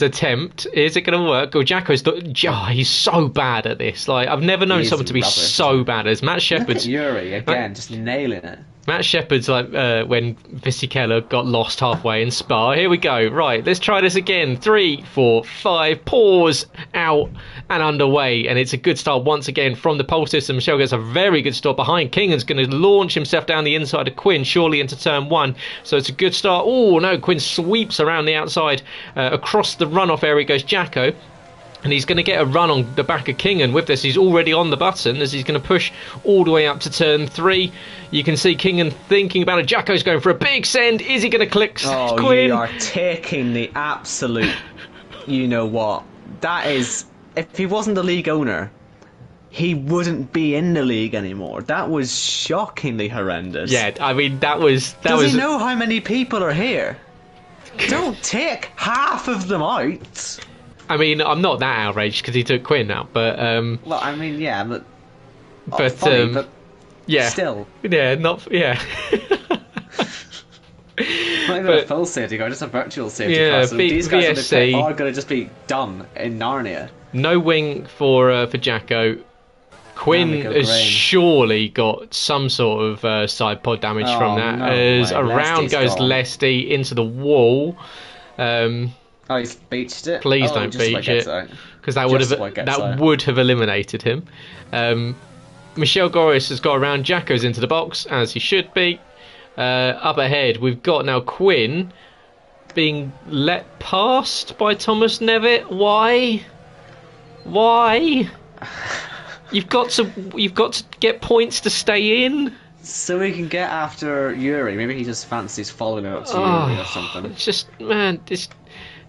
attempt. Is it going to work? Oh, he's so bad at this. Like, I've never known someone to be so bad as Matt Shepard's. Look at Yuri again, just nailing it. Matt Shepard's like when Keller got lost halfway in Spa. Here we go. Right, let's try this again. 3, 4, 5. Pause, out, and underway. And it's a good start once again from the pole system. Michelle gets a very good start behind. Kingan's going to launch himself down the inside of Quinn, surely into turn 1. So it's a good start. Oh, no, Quinn sweeps around the outside. Across the runoff area goes Jacko. And he's going to get a run on the back of Kingan. With this, he's already on the button as he's going to push all the way up to turn 3. You can see Kingan thinking about it. Jacko's going for a big send. Is he going to click Quinn? You are taking the absolute... You know what? That is... If he wasn't the league owner, he wouldn't be in the league anymore. That was shockingly horrendous. Yeah, I mean, Does he know how many people are here? Don't take half of them out. I mean, I'm not that outraged because he took Quinn out, but well, I mean, yeah, but funny, but yeah, still, yeah, not yeah. Not even a full safety car, just a virtual safety car. So these guys are going to just be done in Narnia. No wing for Jacko. Quinn has surely got some sort of side pod damage from that. As around goes Lesty into the wall. Oh, he's beached it. Please don't beach it, because that would have eliminated him. Michel Goris has got around. Jacko's into the box as he should be. Up ahead, we've got now Quinn being let past by Thomas Nevitt. Why? You've got to get points to stay in. So we can get after Yuri. Maybe he just fancies following it up to Yuri or something. It's just, man,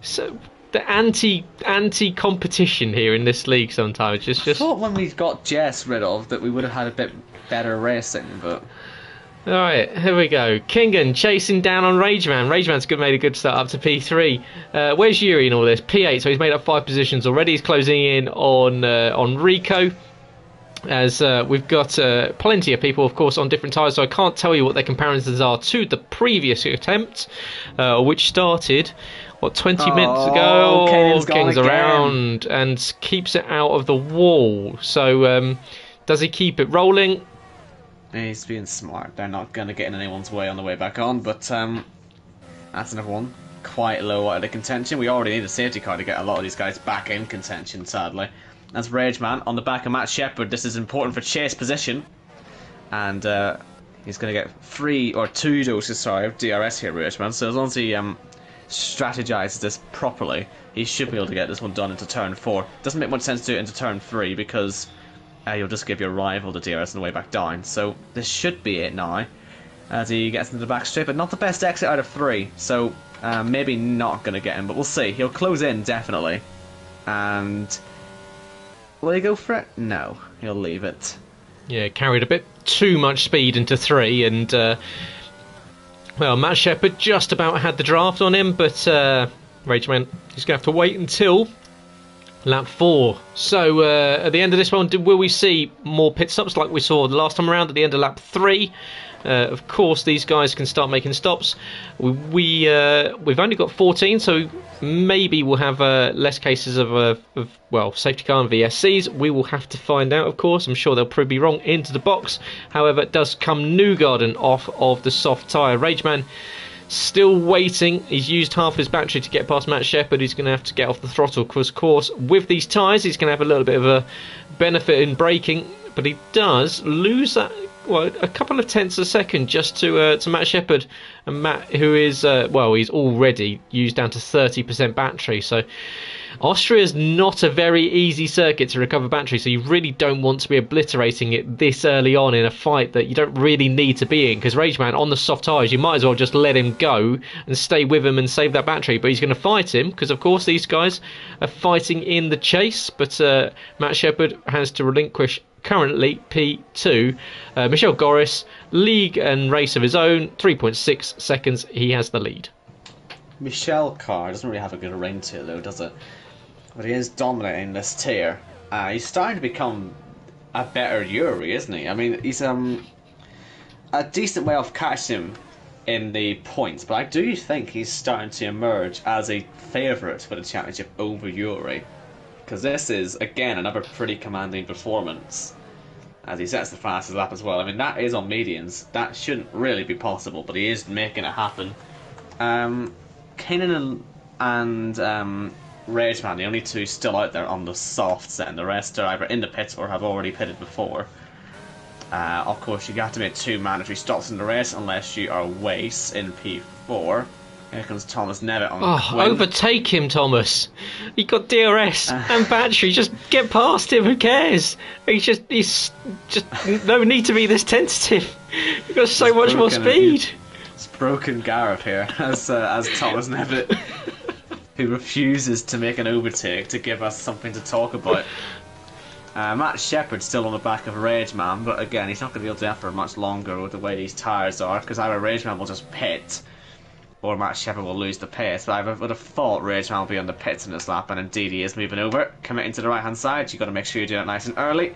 so the anti competition here in this league sometimes. I thought when we got Jess rid of that we would have had a bit better racing, but. All right, here we go. Kingan chasing down on Rageman. Rageman's made a good start up to P3. Where's Yuri in all this? P8, so he's made up 5 positions already. He's closing in on Rico. As we've got plenty of people, of course, on different tyres, so I can't tell you what their comparisons are to the previous attempt, which started What, 20 minutes ago? Kanan's gone King's again. around and keeps it out of the wall. So, does he keep it rolling? He's being smart. They're not going to get in anyone's way on the way back on, but that's another one. Quite low out of the contention. We already need a safety car to get a lot of these guys back in contention, sadly. That's Rageman on the back of Matt Shepherd. This is important for chase position. And he's going to get 2 doses, of DRS here, Rageman. So as long as he strategizes this properly, he should be able to get this one done into turn 4. Doesn't make much sense to do it into turn 3 because you'll just give your rival the DRS on the way back down. So this should be it now as he gets into the back straight, but not the best exit out of 3. So maybe not going to get him, but we'll see. He'll close in, definitely. And will he go for it? No, he'll leave it. Yeah, carried a bit too much speed into 3, and well, Matt Shepherd just about had the draft on him, but Rageman, he's going to have to wait until lap 4. So at the end of this one, will we see more pit stops like we saw the last time around at the end of lap 3? Of course, these guys can start making stops. We've only got 14, so maybe we'll have less cases of safety car and VSCs. We will have to find out, of course. I'm sure they'll probably be wrong into the box. However, it does come Newgarden off of the soft tyre. Rageman still waiting. He's used half his battery to get past Matt Shepherd. He's going to have to get off the throttle because, of course, with these tyres, he's going to have a little bit of a benefit in braking. But he does lose that. Well, a couple of tenths a second just to Matt Shepherd, and Matt, who is he's already used down to 30% battery. So Austria is not a very easy circuit to recover battery. So you really don't want to be obliterating it this early on in a fight that you don't really need to be in. Because Rageman on the soft tyres, you might as well just let him go and stay with him and save that battery. But he's going to fight him because, of course, these guys are fighting in the chase. But Matt Shepherd has to relinquish. Currently P2. Michel Goris, league and race of his own, 3.6 seconds. He has the lead. Michel Carr doesn't really have a good reign to it, though, does it? But he is dominating this tier. He's starting to become a better Yuri, isn't he? I mean, he's a decent way off catching him in the points, but I do think he's starting to emerge as a favourite for the championship over Yuri. Because this is, again, another pretty commanding performance as he sets the fastest lap as well. I mean, that is on medians. That shouldn't really be possible, but he is making it happen. Kanan and Rageman, the only two still out there on the softs, and the rest are either in the pits or have already pitted before. Of course, you have to make 2 mandatory stops in the race unless you are Wace in P4. Here comes Thomas Nevitt on win. Overtake him, Thomas. He got DRS and battery. Just get past him. Who cares? He's just no need to be this tentative. You've got so much more speed. It's broken Gareth here as Thomas Nevitt, who refuses to make an overtake to give us something to talk about. Matt Shepherd still on the back of Rageman, but again, he's not going to be able to do that for much longer with the way these tyres are, because either Rageman will just pit or Matt Shepherd will lose the pace. But I would have thought Rageman will be on the pits in this lap, and indeed he is moving over, committing to the right hand side. You've got to make sure you do it nice and early,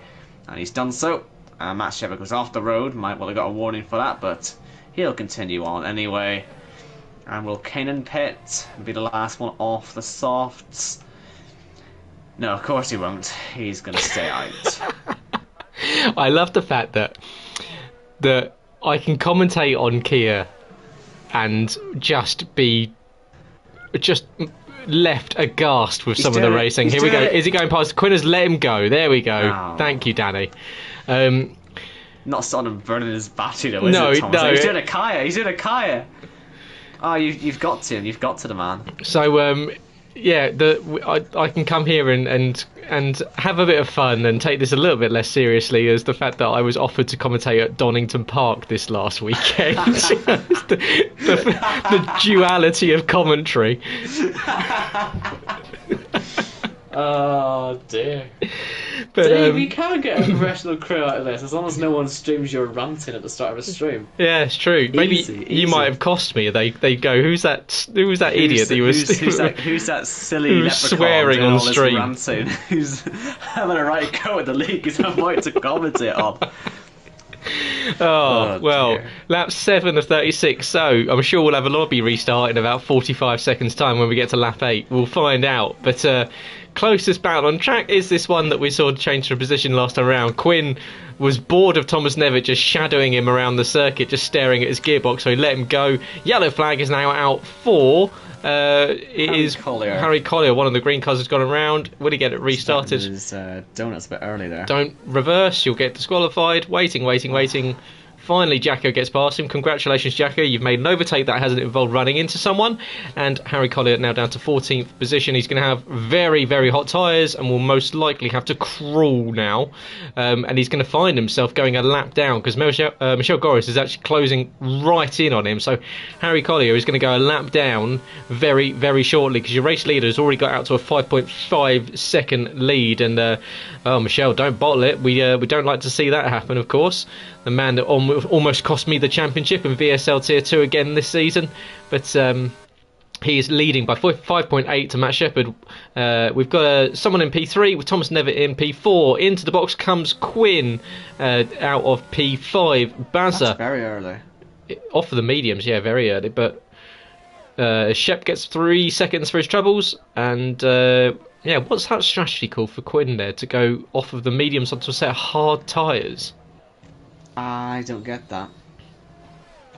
and he's done so. Matt Shepherd goes off the road, might well have got a warning for that, but he'll continue on anyway. And will Kanan pit and be the last one off the softs? No, of course he won't. He's going to stay out. I love the fact that I can commentate on Kia and just left aghast with some of the racing. Here we go. Is he going past? Quinn has let him go. There we go. Oh. Thank you, Danny. Not starting him burning his battery though, is it, Thomas? No. He's doing a Kaya. He's doing a Kaya. Oh, you've got to him. You've got to the man. So, yeah, I can come here and have a bit of fun and take this a little bit less seriously as the fact that I was offered to commentate at Donington Park this last weekend. the duality of commentary. Oh dear. But, Dave, you can get a professional crew out of this as long as no one streams your ranting at the start of a stream. Yeah, it's true. Maybe you might have cost me. They go, who's that idiot that you was who's that silly leprechaun swearing on stream, ranting, who's having a right go at the league is I'm about to commentate on. Oh, well, dear. lap 7 of 36. So I'm sure we'll have a lobby restart in about 45 seconds' time when we get to lap 8. We'll find out. But closest battle on track is this one that we saw change for position last time around. Quinn was bored of Thomas Nevitt just shadowing him around the circuit, just staring at his gearbox, so he let him go. Yellow flag is now out for... Harry Collier. One of the green cars has gone around. Will he get it restarted? His donuts a bit early there. Don't reverse, you'll get disqualified. Waiting. Finally, Jacko gets past him. Congratulations, Jacko. You've made an overtake that hasn't involved running into someone. And Harry Collier now down to 14th position. He's going to have very, very hot tyres and will most likely have to crawl now. And he's going to find himself going a lap down because Michel Goris is actually closing right in on him. So Harry Collier is going to go a lap down very, very shortly because your race leader has already got out to a 5.5 second lead. And, Michel, don't bottle it. We don't like to see that happen, of course. The man that almost cost me the championship in VSL Tier 2 again this season. But he is leading by 5.8 to Matt Shepherd. We've got someone in P3 with Thomas Nevitt in P4. Into the box comes Quinn out of P5. Bazza. That's very early. Off of the mediums, yeah, very early. But Shep gets 3 seconds for his troubles. And what's that strategy called for Quinn there to go off of the mediums onto a set of hard tyres? I don't get that.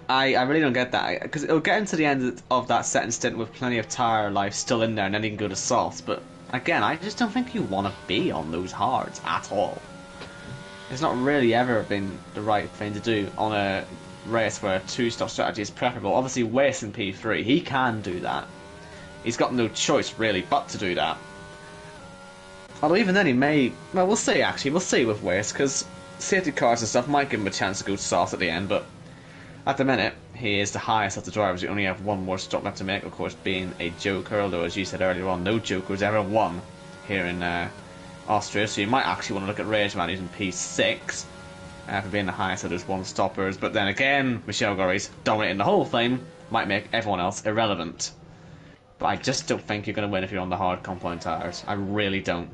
I really don't get that because it'll get into the end of that second stint with plenty of tyre life still in there, and then he can go to softs. But again, I just don't think you want to be on those hards at all. It's not really ever been the right thing to do on a race where a 2-stop strategy is preferable. Obviously, Wace in P3, he can do that. He's got no choice really but to do that. Although even then he may. Well, we'll see. Actually, we'll see with Wace because safety cars and stuff might give him a chance to go soft at the end, but at the minute, he is the highest of the drivers. You only have one more stop left to make, of course, being a Joker, although as you said earlier on, no Joker's ever won here in Austria, so you might actually want to look at Rageman, who's in P6, for being the highest of those one-stoppers, but then again, Michel Goris dominating the whole thing might make everyone else irrelevant. But I just don't think you're going to win if you're on the hard compound tyres. I really don't.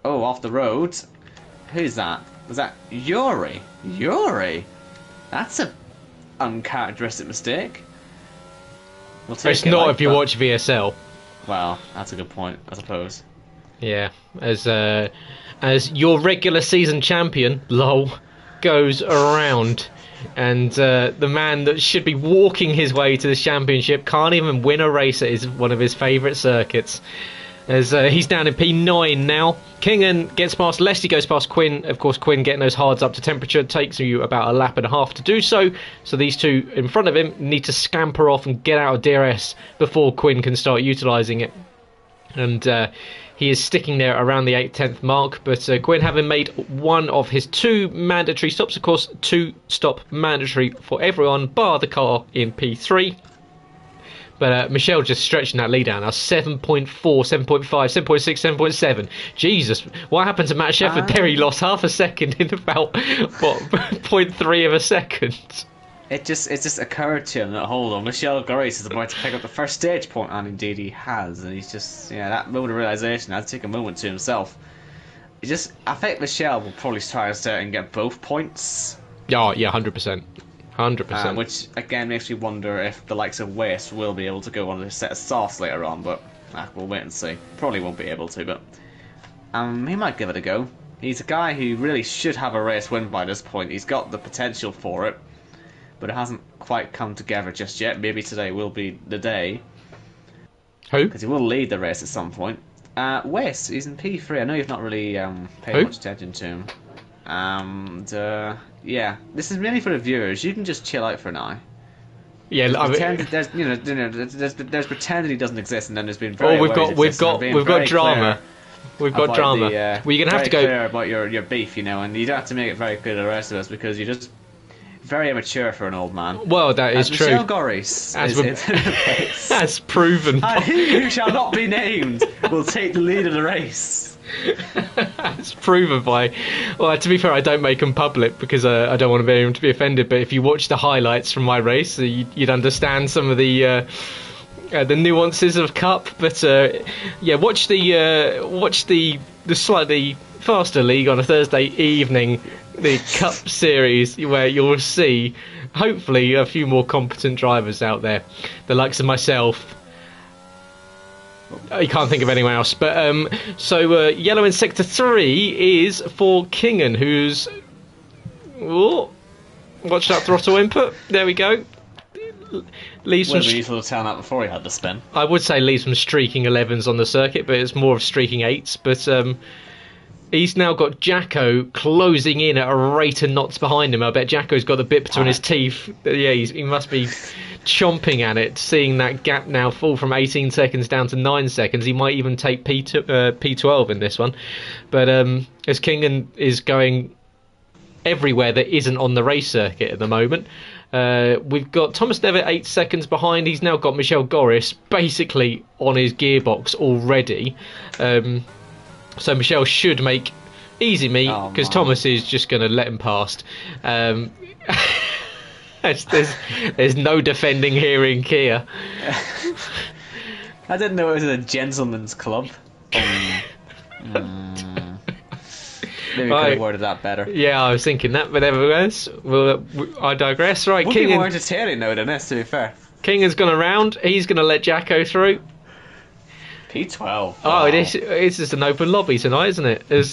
Oh, off the road. Who's that? Was that Yuri? Yuri? That's a uncharacteristic mistake. We'll take it's not if you watch VSL. Well, that's a good point, I suppose. Yeah, as your regular season champion, lol, goes around, and the man that should be walking his way to the championship can't even win a race at one of his favourite circuits. As he's down in P9 now. Kingan gets past Leslie, goes past Quinn. Of course, Quinn getting those hards up to temperature takes you about a lap and a half to do so. So these two in front of him need to scamper off and get out of DRS before Quinn can start utilising it. And he is sticking there around the 8/10 mark. But Quinn, having made one of his 2 mandatory stops, of course, 2-stop mandatory for everyone, bar the car in P3. But Michel just stretching that lead down now. 7.4, 7.5, 7.6, 7.7. Jesus, what happened to Matt Shepherd there? He lost half a second in about, 0.3 of a second. It just occurred to him that, hold on, Michel Goris is about to pick up the first stage point, and indeed he has. And he's just, that moment of realisation had to take a moment to himself. I think Michel will probably try to start and get both points. Oh, yeah, 100%. 100%. Which again makes me wonder if the likes of Waste will be able to go on a set of softs later on, but we'll wait and see. Probably won't be able to, but he might give it a go. He's a guy who really should have a race win by this point. He's got the potential for it, but it hasn't quite come together just yet. Maybe today will be the day. Who? Because he will lead the race at some point. Waste, he's in P3. I know you've not really paid much attention to him. This is mainly for the viewers. You can just chill out for now. Yeah, there's pretending he doesn't exist, and then there's been very. We've got drama. We've got drama. Well, you're gonna have to go clear about your beef, and you don't have to make it very clear to the rest of us because you're just very immature for an old man. Well, that is true. Michel Goris as proven. Who shall not be named will take the lead of the race. It's proven by. Well, to be fair, I don't make them public because I don't want anyone to be offended. But if you watch the highlights from my race, you'd understand some of the nuances of Cup. But watch the slightly Faster League on a Thursday evening, the Cup Series, where you'll see, hopefully, a few more competent drivers out there, the likes of myself. I can't think of anyone else, but so yellow in sector 3 is for Kingen, who's watch that throttle input. There we go. Leaves Well, we used to tell that before he had the spin. I would say leaves some streaking 11s on the circuit, but it's more of streaking 8s. But he's now got Jacko closing in at a rate of knots behind him. I bet Jacko's got the bit between his teeth. Yeah, he must be chomping at it, seeing that gap now fall from 18 seconds down to 9 seconds. He might even take P12 in this one. But as Kingen is going everywhere that isn't on the race circuit at the moment, we've got Thomas Nevitt 8 seconds behind. He's now got Michel Goris basically on his gearbox already. So Michel should make easy meet because Thomas is just going to let him past. There's no defending here in Kia. I didn't know it was a gentleman's club. Maybe we could have worded that better. Yeah, I was thinking that, but nevertheless, I digress. Right, would be more entertaining though than this, to be fair. Kingen's gone around. He's going to let Jacko through. P12. Wow. Oh, it's just an open lobby tonight, isn't it? As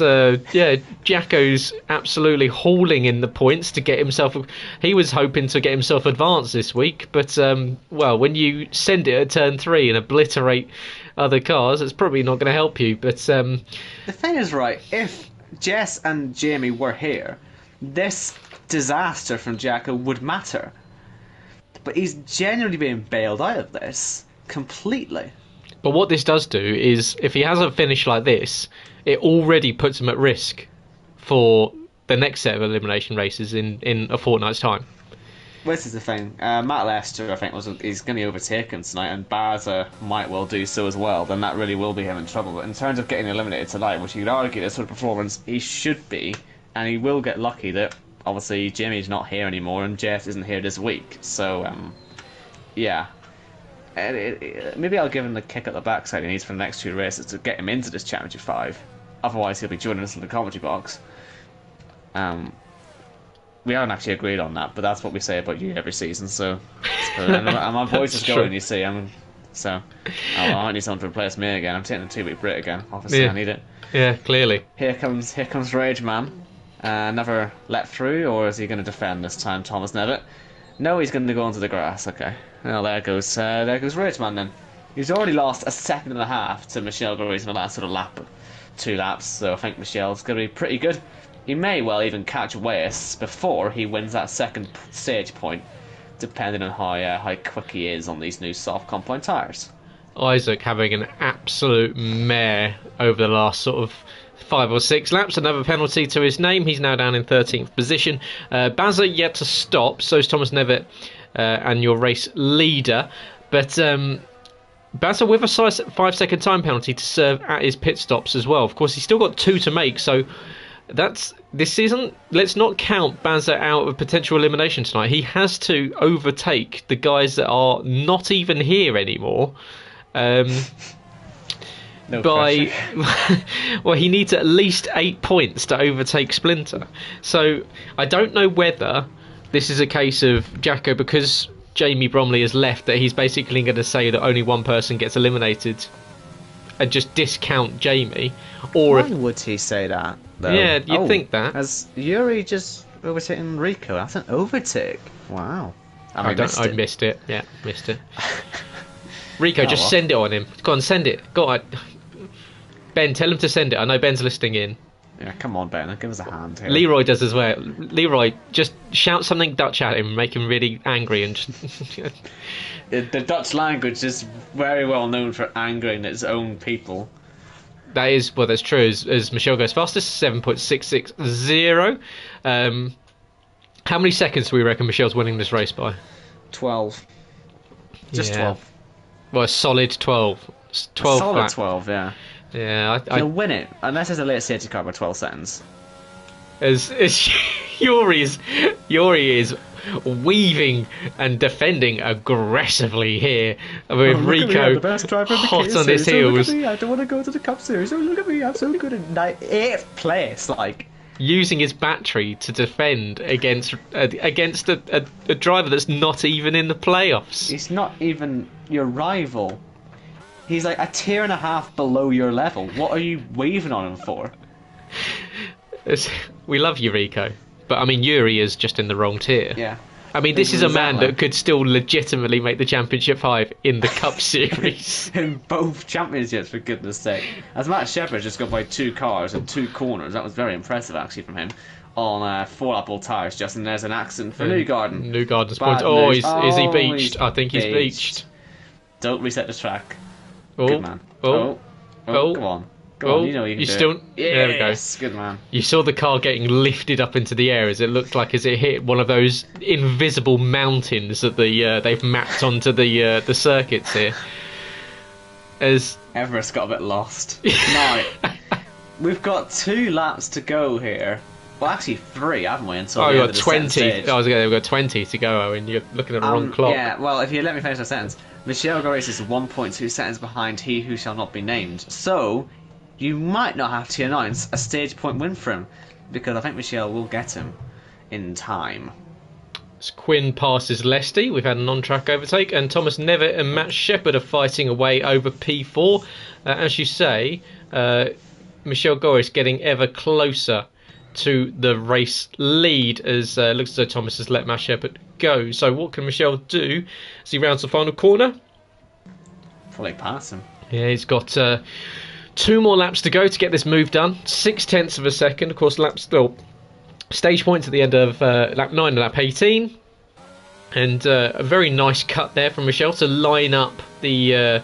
Jacko's absolutely hauling in the points to get himself. He was hoping to get himself advanced this week, but well, when you send it at turn 3 and obliterate other cars, it's probably not going to help you. But the thing is, right, if Jess and Jamie were here, this disaster from Jacko would matter. But he's genuinely being bailed out of this completely. But what this does do is, if he has a finish like this, it already puts him at risk for the next set of elimination races in a fortnight's time. Well, this is the thing. Matt Lester, I think, is going to be overtaken tonight, and Baza might well do so as well. Then that really will be him in trouble. But in terms of getting eliminated tonight, which you could argue this sort of performance, he should be, and he will get lucky that obviously Jimmy's not here anymore and Jeff isn't here this week. So, yeah. Maybe I'll give him the kick at the backside he needs for the next 2 races to get him into this Championship 5. Otherwise, he'll be joining us in the commentary box. We haven't actually agreed on that, but that's what we say about you every season. So and my voice is going, you see. I might need someone to replace me again. I'm taking a 2-week break again. Obviously, yeah. I need it. Yeah, clearly. Here comes Rage Man. Never let through, or is he going to defend this time, Thomas Nevitt? No, he's going to go onto the grass. Okay. Well, there goes Rage Man then. He's already lost a 1.5 seconds to Michel Goris in the last sort of 2 laps. So I think Michel's going to be pretty good. He may well even catch Weiss before he wins that second stage point, depending on how quick he is on these new soft compound tyres. Isaac having an absolute mare over the last sort of 5 or 6 laps. Another penalty to his name. He's now down in 13th position. Baza yet to stop, so is Thomas Nevitt and your race leader. But Baza with a 5-second time penalty to serve at his pit stops as well. Of course, he's still got 2 to make, so that's this season. Let's not count Baza out of potential elimination tonight. He has to overtake the guys that are not even here anymore. No by well, he needs at least 8 points to overtake Splinter. So I don't know whether this is a case of Jacko, because Jamie Bromley has left, that he's basically going to say that only one person gets eliminated and just discount Jamie. Or why would he say that, though? Yeah, you'd think that. Has Yuri just overtaken Rico? That's an overtake. Wow. I missed it. Yeah, missed it. Rico, just send it on him. Go on, send it. Go on. Ben, tell him to send it. I know Ben's listening in. Yeah, come on, Ben. Give us a hand here. Leroy does as well. Leroy, just shout something Dutch at him, make him really angry, and just... The Dutch language is very well known for angering its own people. That is, well, that's true. As Michel goes fastest, 7.660. How many seconds do we reckon Michel's winning this race by? 12. Just 12. Well, a solid 12. 12 solid back. 12, yeah. Yeah, He'll win it, unless there's a late safety car by 12 seconds. As Yuri is weaving and defending aggressively here with Rico the best driver in the hot K on his Series. Oh, look heels, at me, I don't want to go to the Cup Series. Oh, look at me, I'm so good in 8th place. Like, using his battery to defend against a driver that's not even in the playoffs. He's not even your rival. He's like a tier and a half below your level. What are you waving on him for? We love you, Rico, but I mean Yuri is just in the wrong tier. Yeah. I mean, this is a man Exactly. that could still legitimately make the Championship 5 in the Cup Series. In both championships, for goodness sake. As Matt Shepard just got by 2 cars and 2 corners, that was very impressive actually from him, on 4 Apple tyres, just, and there's an accident for Newgarden. Newgarden's Bad points. Oh, news. is he Oh, beached? he's I think he's beached. beached. Don't reset the track. Oh, Good man. oh, oh. Come on. Go on, you know you can you do still. it. There we go. Yes, good man. You saw the car getting lifted up into the air as it looked like as it hit one of those invisible mountains that they've mapped onto the circuits here. As Everett's got a bit lost. Now, we've got 2 laps to go here. Well, actually 3, haven't we? Until oh, the we've end got of the second 20. stage. We've got 20 to go, and you're looking at the wrong clock. Yeah, well, if you let me finish the sentence. Michel Goris is 1.2 seconds behind he who shall not be named. So, you might not have to announce a stage point win for him, because I think Michel will get him in time. As Quinn passes Lesty, we've had an on-track overtake, and Thomas Nevitt and Matt Shepard are fighting away over P4. As you say, Michel Goris getting ever closer to the race lead as it looks as though Thomas has let Matt Shepard go. So what can Michel do as he rounds the final corner? Fully pass him. Yeah, he's got 2 more laps to go to get this move done. 0.6 of a second. Of course, stage points at the end of lap 9 and lap 18. And a very nice cut there from Michel to line up the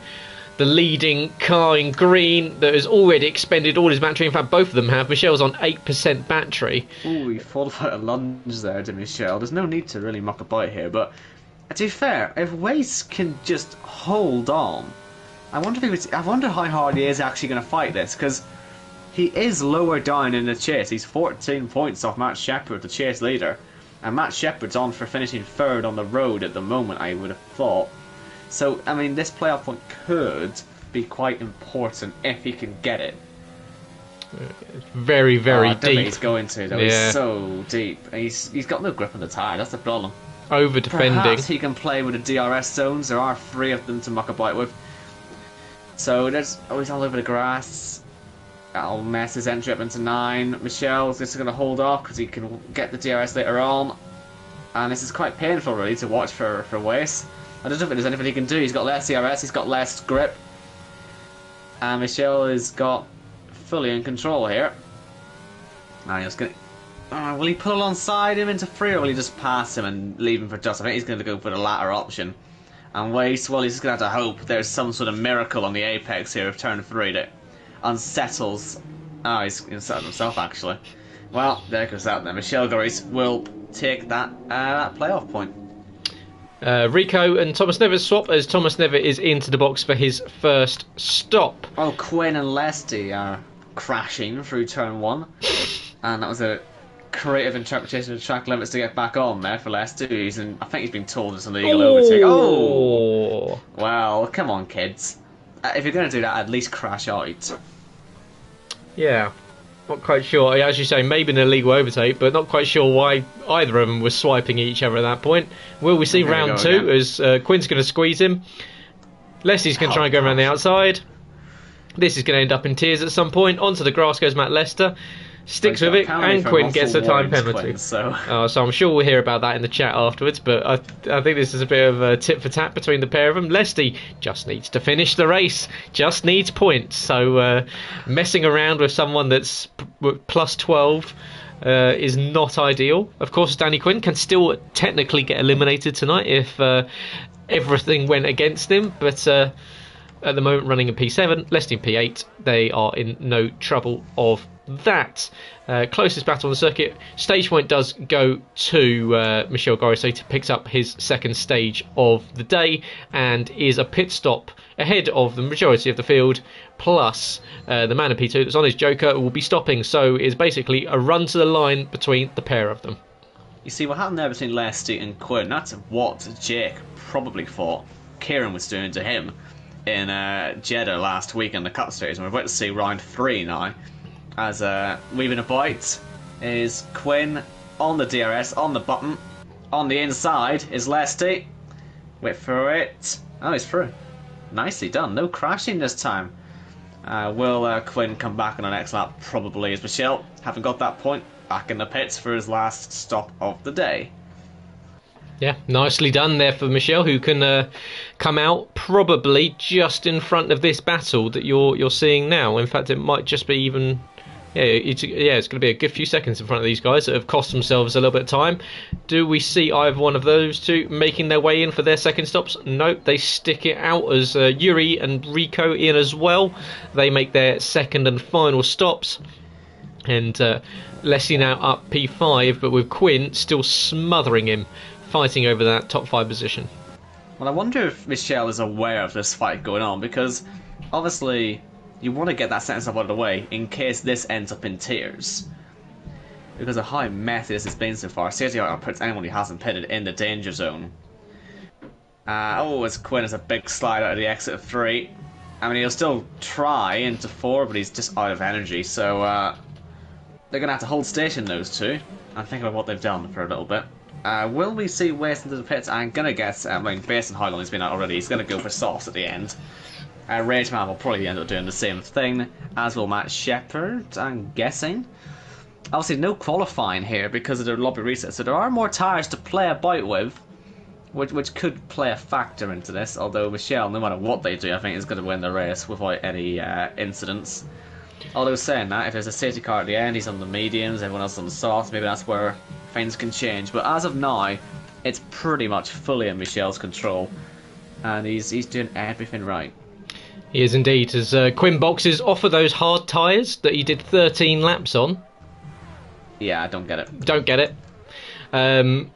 leading car in green that has already expended all his battery. In fact, both of them have. Michel's on 8% battery. Ooh, he followed out a lunge there to Michel. There's no need to really muck about here, but to be fair, if Wace can just hold on, I wonder how hard he is actually going to fight this, because he is lower down in the chase. He's 14 points off Matt Shepard, the chase leader, and Matt Shepard's on for finishing 3rd on the road at the moment, I would have thought. So, I mean, this playoff point could be quite important if he can get it. Very, very I don't think deep. he's going to, though. Yeah. He's so deep. He's got no grip on the tyre, that's the problem. Over defending. Perhaps he can play with the DRS zones. There are 3 of them to muck about with. So there's always all over the grass. That'll mess his entry up into 9. Michel's just going to hold off because he can get the DRS later on. And this is quite painful, really, to watch for Wace. I don't know if there's anything he can do. He's got less DRS, he's got less grip. And Michel is got fully in control here. Now he's going to... will he pull alongside him into 3, or will he just pass him and leave him for dust? I think he's going to go for the latter option. And Wace, well, he's just going to have to hope there's some sort of miracle on the apex here of turn 3 that unsettles... Oh, he's unsettled himself, actually. Well, there goes that then. Michel Goris will take that playoff point. Rico and Thomas Nevitt swap as Thomas Nevitt is into the box for his first stop. Oh, Quinn and Lesty are crashing through turn 1. And that was a creative interpretation of track limits to get back on there for Lesty. I think he's been told it's an illegal overtake. Oh! Well, come on, kids. If you're going to do that, at least crash out. Yeah. Not quite sure. As you say, maybe an illegal overtake, but not quite sure why either of them was swiping each other at that point. Will we see round 2 as Quinn's going to squeeze him? Leslie's going to try and go around the outside. This is going to end up in tears at some point. Onto the grass goes Matt Lester. Sticks with it, and Quinn gets a time penalty. Quinn, so I'm sure we'll hear about that in the chat afterwards, but I think this is a bit of a tit for tat between the pair of them. Lesty just needs to finish the race, just needs points, so messing around with someone that's plus 12 is not ideal. Of course, Danny Quinn can still technically get eliminated tonight if everything went against him, but at the moment running in P7, Lesty in P8, they are in no trouble of that. Closest battle on the circuit. Stage point does go to Michel Goris. He picks up his second stage of the day and is a pit stop ahead of the majority of the field, plus the man in P2 that's on his Joker will be stopping, so it's basically a run to the line between the pair of them. You see, what happened there between Lesty and Quinn, that's what Jake probably thought Kieran was doing to him in Jeddah last week in the Cup Series. And we're about to see round 3 now. As weaving a bite is Quinn on the DRS, on the button. On the inside is Lesty. Wait for it. Oh, he's through. Nicely done. No crashing this time. Will Quinn come back on the next lap? Probably, as Michelle, having got that point, back in the pits for his last stop of the day. Yeah, nicely done there for Michelle, who can come out probably just in front of this battle that you're seeing now. In fact, it might just be even... it's going to be a good few seconds in front of these guys that have cost themselves a little bit of time. Do we see either one of those two making their way in for their second stops? Nope, they stick it out as Yuri and Rico in as well. They make their second and final stops. And Leslie now up P5, but with Quinn still smothering him, fighting over that top 5 position. Well, I wonder if Michelle is aware of this fight going on, because obviously you want to get that sentence out of the way in case this ends up in tears. Because of how messy this has been so far, CTR puts anyone who hasn't pitted in the danger zone. As Quinn has a big slide out of the exit of 3. I mean, he'll still try into 4, but he's just out of energy, so they're going to have to hold station, those two, and think about what they've done for a little bit. Will we see Waste into the pits? I'm going to guess, based on how long he's been out already, he's going to go for softs at the end. Rageman will probably end up doing the same thing, as will Matt Shepard, I'm guessing. Obviously, no qualifying here because of the lobby reset, so there are more tyres to play about with, which could play a factor into this, although Michelle, no matter what they do, I think is going to win the race without any incidents. Although saying that, if there's a safety car at the end, he's on the mediums, everyone else on the softs, maybe that's where things can change. But as of now, it's pretty much fully in Michelle's control, and he's doing everything right. He is indeed, as Quinn boxes off of those hard tyres that he did 13 laps on. Yeah, I don't get it. Don't get it.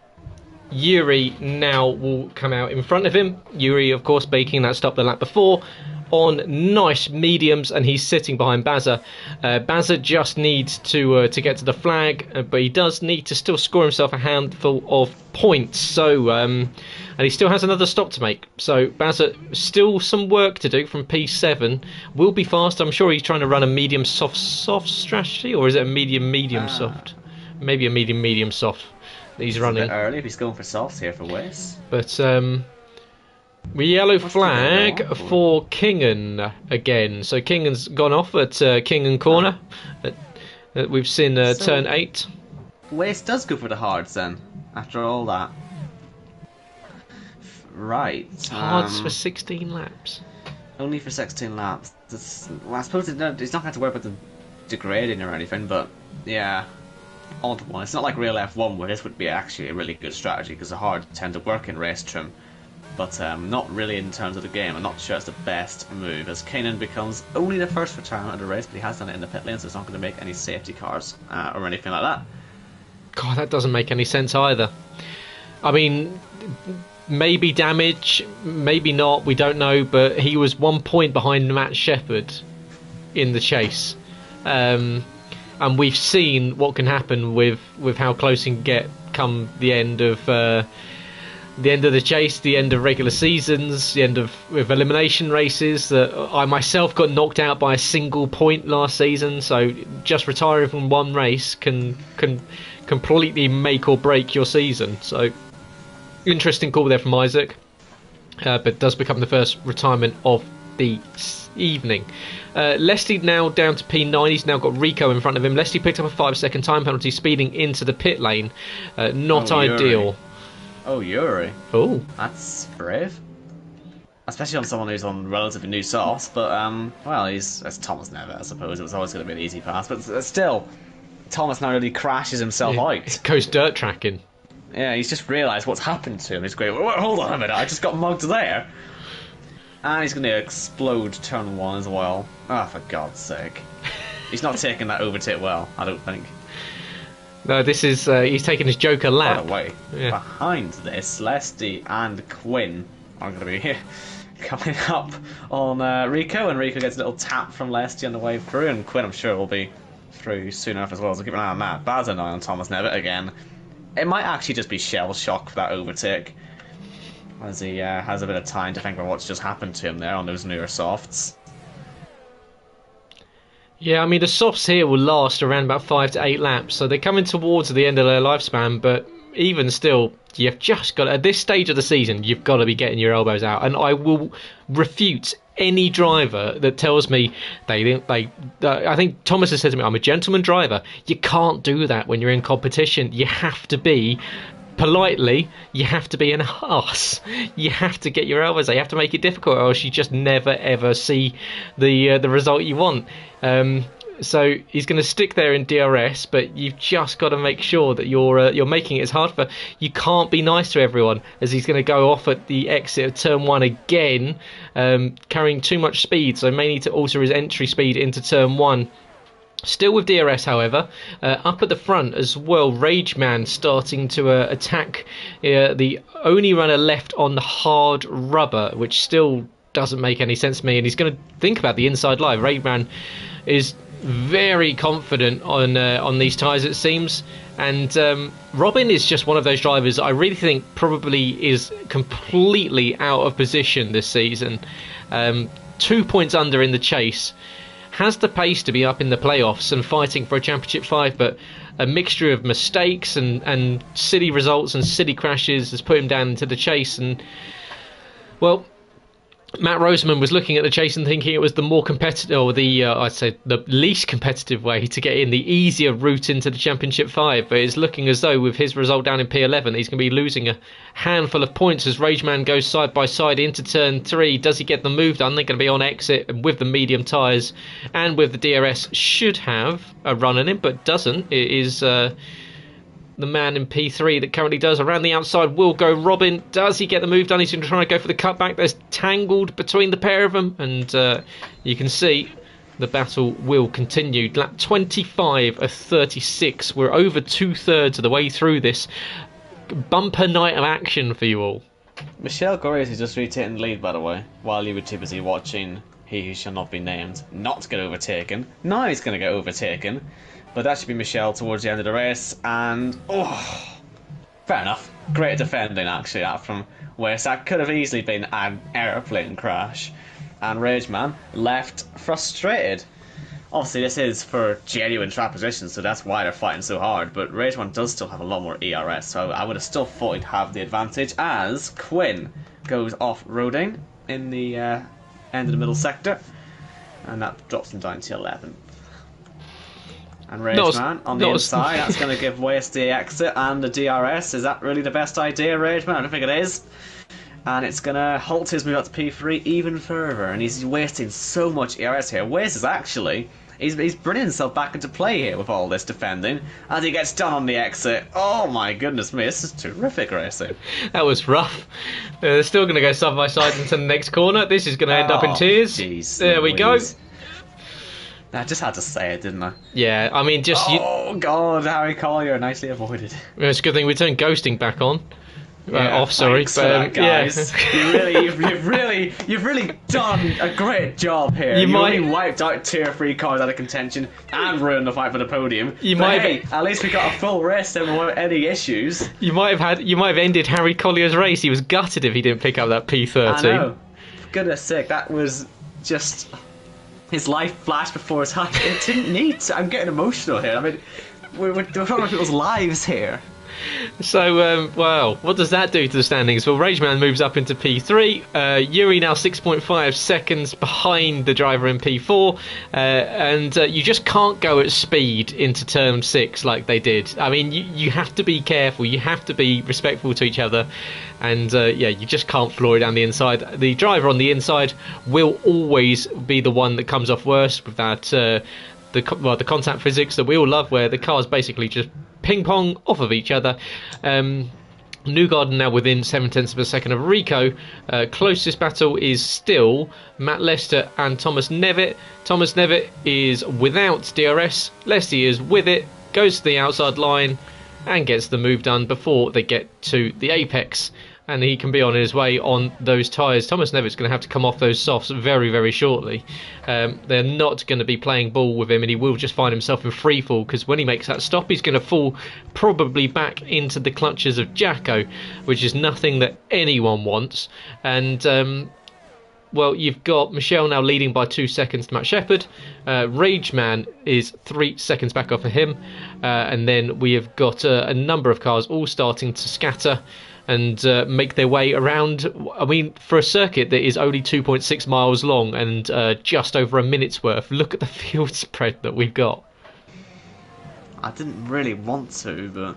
Yuri now will come out in front of him. Yuri, of course, making that stop the lap before on nice mediums, and he's sitting behind Bazza. Bazza just needs to get to the flag, but he does need to still score himself a handful of points. So, and he still has another stop to make. So Bazza still some work to do from P7. Will be fast. I'm sure he's trying to run a medium soft strategy, or is it a medium soft? Maybe a medium soft. He's running a bit early if he's going for softs here for Wes. But yellow flag for Kingan again. So Kingan's gone off at Kingan corner. We've seen turn 8. Wes does go for the hards then, after all that. Right. Hards for 16 laps. Only for 16 laps. Well, I suppose he's not going to have to worry about them degrading or anything, but yeah. Odd one. It's not like real F1 where this would be actually a really good strategy, because the hard tend to work in race trim, but not really in terms of the game. I'm not sure it's the best move, as Kanan becomes only the first retirement of the race, but he has done it in the pit lane, so it's not going to make any safety cars or anything like that. God, that doesn't make any sense either. I mean, maybe damage, maybe not, we don't know, but he was 1 point behind Matt Shepard in the chase. And we've seen what can happen with how close he can get come the end of the chase, the end of regular seasons, the end of with elimination races. I myself got knocked out by a single point last season, so just retiring from one race can completely make or break your season. So interesting call there from Isaac, but does become the first retirement of the evening. Leslie now down to P9. He's now got Rico in front of him. Leslie picked up a 5-second time penalty speeding into the pit lane. Not ideal. Yuri. Oh, that's brave, especially on someone who's on relatively new softs. But well, it's Thomas Never. I suppose it was always going to be an easy pass, but still, Thomas now really crashes himself out. Goes dirt tracking. Yeah, he's just realised what's happened to him. He's going, hold on a minute, I just got mugged there. And he's going to explode turn 1 as well. Oh, for God's sake. He's not taking that overtake well, I don't think. No, this is... he's taking his Joker lap. By the way, behind this, Lesty and Quinn are going to be here coming up on Rico, and Rico gets a little tap from Lesty on the way through, and Quinn, I'm sure, will be through soon enough as well, so keep an eye on that. Bazza now on Thomas Nevitt again. it might actually just be shell shock for that overtake, as he has a bit of time to think about what's just happened to him there on those newer softs. Yeah, I mean, the softs here will last around about 5 to 8 laps, so they're coming towards the end of their lifespan, but even still, you've just got, at this stage of the season, you've got to be getting your elbows out. And I will refute any driver that tells me I think Thomas has said to me, I'm a gentleman driver. You can't do that when you're in competition. You have to be, politely, you have to be an arse. You have to get your elbows out. You have to make it difficult, or else you just never ever see the result you want. So he's going to stick there in DRS, but you've just got to make sure that you're making it as hard for. You can't be nice to everyone, as he's going to go off at the exit of turn 1 again, carrying too much speed. So may need to alter his entry speed into turn 1. Still with DRS, however, up at the front as well, Rageman starting to attack the only runner left on the hard rubber, which still doesn't make any sense to me. And he's going to think about the inside line. Rageman is very confident on these tyres, it seems. And Robin is just one of those drivers I really think probably is completely out of position this season. 2 points under in the chase. Has the pace to be up in the playoffs and fighting for a Championship 5, but a mixture of mistakes and silly results and silly crashes has put him down into the chase. And, well, Matt Roseman was looking at the chase and thinking it was the more competitive, or I'd say the least competitive way to get in, the easier route into the Championship 5. But it's looking as though with his result down in P11, he's going to be losing a handful of points as Rageman goes side by side into turn 3. Does he get the move done? They're going to be on exit with the medium tyres and with the DRS. Should have a run in him, but doesn't. It is the man in P3 that currently does. Around the outside will go Robin. Does he get the move done? He's going to try and go for the cutback. There's tangled between the pair of them, and you can see the battle will continue. Lap 25 of 36. We're over 2/3 of the way through this bumper night of action for you all. Michel Gorrias is just retaking the lead, by the way, while you were too busy watching He Who Shall Not Be Named not get overtaken. Now he's going to get overtaken. But that should be Michel towards the end of the race, and fair enough. Great defending, actually, that from West. That could have easily been an airplane crash, and Rageman left frustrated. Obviously, this is for genuine trap positions, so that's why they're fighting so hard. But Rageman does still have a lot more ERS, so I would have still thought he'd have the advantage as Quinn goes off-roading in the end of the middle sector, and that drops him down to 11th. And Rageman on the inside, that's going to give West the exit and the DRS. Is that really the best idea, Rageman? I don't think it is. And it's going to halt his move up to P3 even further, and he's wasting so much ERS here. West is actually, he's bringing himself back into play here with all this defending, and he gets done on the exit. Oh my goodness me, this is terrific racing. That was rough. They're still going to go side by side into the next corner. This is going to end up in tears. Geez, there we go. I just had to say it, didn't I? Yeah, I mean, just oh God, Harry Collier, nicely avoided. It's a good thing we turned ghosting back on. Off, sorry, but that, guys. Yeah. you've really done a great job here. You only wiped out 2 or 3 cars out of contention and ruined the fight for the podium. At least we got a full race and without any issues. You might have ended Harry Collier's race. He was gutted if he didn't pick up that P13. I know. For goodness sake, that was just. His life flashed before his eyes. It didn't need to. I'm getting emotional here. I mean, we're talking about people's lives here. So, well, what does that do to the standings? Well, Rageman moves up into P3. Yuri now 6.5 seconds behind the driver in P4. And you just can't go at speed into turn 6 like they did. I mean, you have to be careful. You have to be respectful to each other. And, yeah, you just can't floor it down the inside. The driver on the inside will always be the one that comes off worst with that... the contact physics that we all love, where the cars basically just ping pong off of each other. Newgarden now within 0.7 of a second of Rico. Closest battle is still Matt Lester and Thomas Nevitt. Thomas Nevitt is without DRS. Lester is with it, goes to the outside line and gets the move done before they get to the apex. and he can be on his way on those tyres. Thomas Nevitt's going to have to come off those softs very, very shortly. They're not going to be playing ball with him, and he will just find himself in free fall, because when he makes that stop, he's going to fall probably back into the clutches of Jacko, which is nothing that anyone wants. And well, you've got Michelle now leading by 2 seconds to Matt Shepherd. Rageman is 3 seconds back off of him. And then we have got a number of cars all starting to scatter and make their way around. I mean, for a circuit that is only 2.6 miles long and just over a minute's worth, look at the field spread that we've got. I didn't really want to, but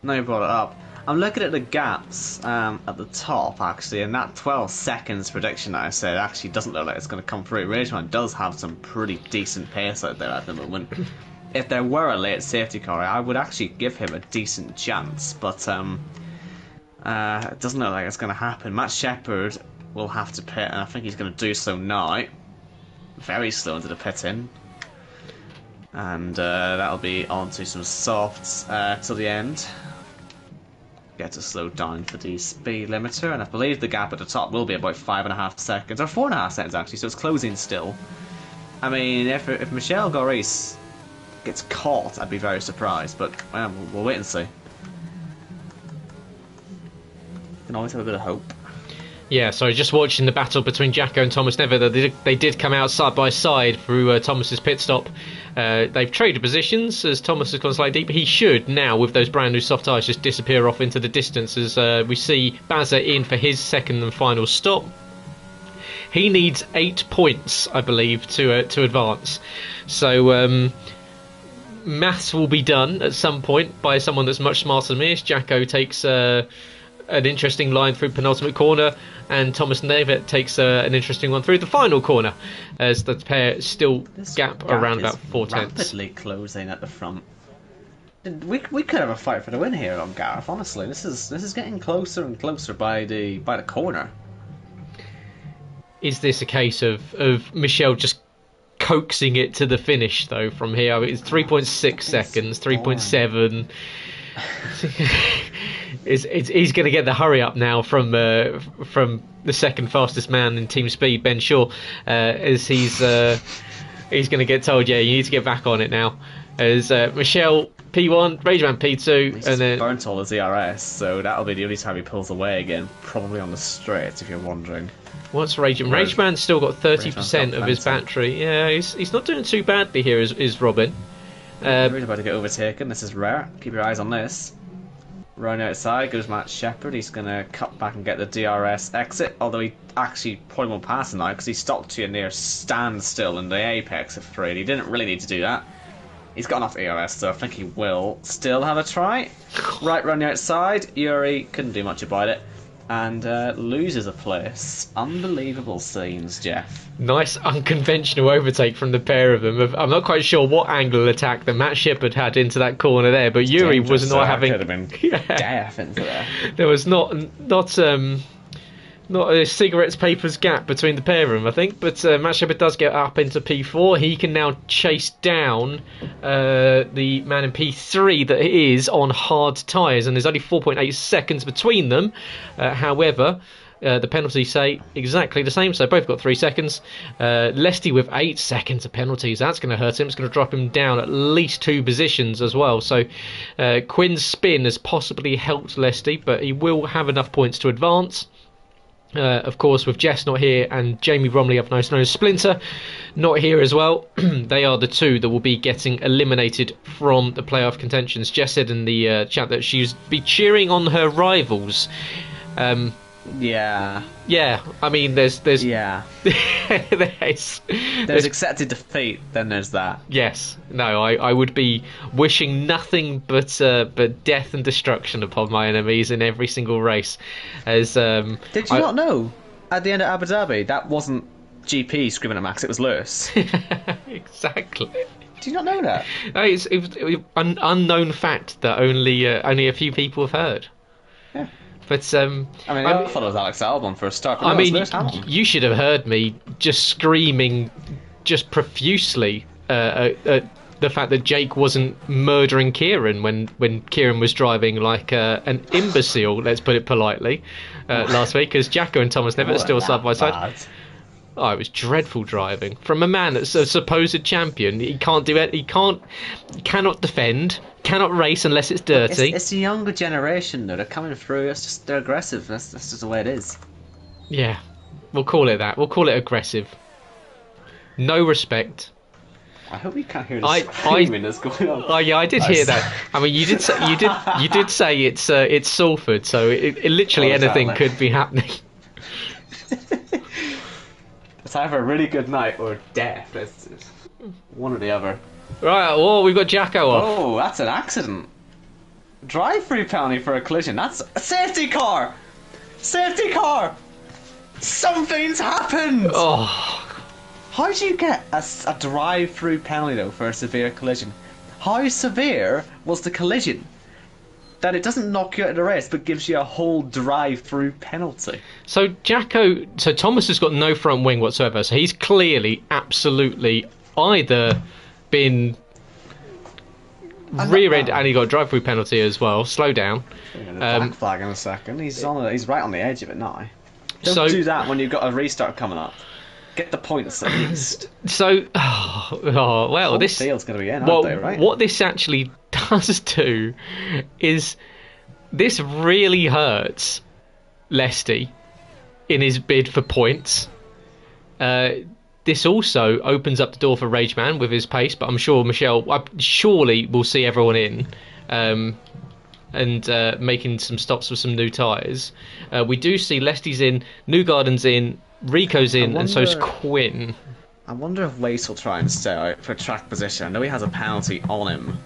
now you brought it up. I'm looking at the gaps at the top, actually, and that 12 seconds prediction that I said actually doesn't look like it's going to come through. Rageman does have some pretty decent pace out there at the moment. If there were a late safety car, I would actually give him a decent chance, but it doesn't look like it's going to happen. Matt Shepherd will have to pit, and I think he's going to do so now. Very slow into the pit in. And that'll be onto some softs till the end. Get to slow down for the speed limiter, and I believe the gap at the top will be about 5.5 seconds, or 4.5 seconds actually, so it's closing still. I mean, if Michel Goris gets caught, I'd be very surprised, but well, we'll wait and see. Can always have a bit of hope. Yeah, so just watching the battle between Jacko and Thomas Nevitt, they did come out side by side through Thomas's pit stop. They've traded positions as Thomas has gone slightly deep. He should now, with those brand new soft tyres, just disappear off into the distance as we see Bazza in for his second and final stop. He needs 8 points, I believe, to advance. So maths will be done at some point by someone that's much smarter than me. As Jacko takes an interesting line through penultimate corner, and Thomas Nevitt takes an interesting one through the final corner, as the pair still gap around about 4 tenths. Rapidly closing at the front. We could have a fight for the win here on Gareth. Honestly, this is getting closer and closer by the corner. Is this a case of Michelle just coaxing it to the finish though from here? I mean, it's 3.6 seconds, 3.7. He's going to get the hurry up now from the second fastest man in team speed, Ben Shaw, as he's going to get told, yeah, you need to get back on it now. As Michelle P1, Rageman P2, He's and then burnt all his ERS, so that'll be the only time he pulls away again, probably on the straight, if you're wondering. what's Rageman? Rageman's still got 30% of his battery. Yeah, he's not doing too badly here, is Robin. Worried about to get overtaken. This is rare. Keep your eyes on this. Run outside goes Matt Shepherd. He's going to cut back and get the DRS exit, although he actually probably won't pass him now because he stopped to a near standstill in the apex of 3. He didn't really need to do that. He's got enough ERS, so I think he will still have a try. Right run outside. Yuri couldn't do much about it and loses a place. Unbelievable scenes, Jeff. Nice unconventional overtake from the pair of them. I'm not quite sure what angle attack that Matt Shepherd had into that corner there, but Yuri was not having. Could have been death into there. There was not a cigarettes papers gap between the pair of them, I think. But Matt Shepherd does get up into P4. He can now chase down the man in P3 that is on hard tyres, and there's only 4.8 seconds between them. However, the penalties say exactly the same, so both got 3 seconds. Lesty with 8 seconds of penalties. That's going to hurt him. It's going to drop him down at least 2 positions as well. So Quinn's spin has possibly helped Lesty, but he will have enough points to advance. Of course, with Jess not here and Jamie Bromley, otherwise known as Splinter, not here as well, they are the two that will be getting eliminated from the playoff contentions. Jess said in the chat that she'd be cheering on her rivals. Yeah. Yeah, I mean, there's Yeah. there's accepted defeat, then there's that. Yes. No, I would be wishing nothing but death and destruction upon my enemies in every single race. As Did you not know? At the end of Abu Dhabi, that wasn't GP screaming at Max, it was Lewis. Exactly. Did you not know that? No, it was an unknown fact that only a few people have heard. Yeah. But I thought it was Alex Albon for a start. I mean, you should have heard me just screaming, just profusely at the fact that Jake wasn't murdering Kieran when Kieran was driving like an imbecile, let's put it politely, last week, because Jacko and Thomas Nevitt are still side by side. Oh, it was dreadful driving from a man that's a supposed champion. He can't do it. He cannot defend, cannot race unless it's dirty. It's the younger generation though. They're coming through. They're aggressive. That's just the way it is. Yeah, we'll call it that. We'll call it aggressive. No respect. I hope you can't hear the screaming that's going on. Oh yeah, I did hear that. I mean, you did say it's Salford, so it literally anything could be happening. It's either a really good night or death. It's one or the other. Right, well, we've got Jacko off. Oh, that's an accident. Drive-through penalty for a collision. That's a safety car. Safety car. Something's happened. Oh. How do you get a drive-through penalty though for a severe collision? How severe was the collision that it doesn't knock you out of the race but gives you a whole drive-through penalty? So Thomas has got no front wing whatsoever, so he's clearly absolutely either been rear-ended and he got a drive-through penalty as well. Slow down. Black flag in a second. He's right on the edge of it now. Don't do that when you've got a restart coming up. Get the points at least. So, this field's going to be in, aren't they, right? What this actually does do is this really hurts Lesty in his bid for points. This also opens up the door for Rageman with his pace, but I'm sure Michelle surely will see everyone in and making some stops with some new tyres. We do see Lesty's in, Newgarden's in, Rico's in, and so's Quinn. I wonder if Wace will try and stay out for track position. I know he has a penalty on him.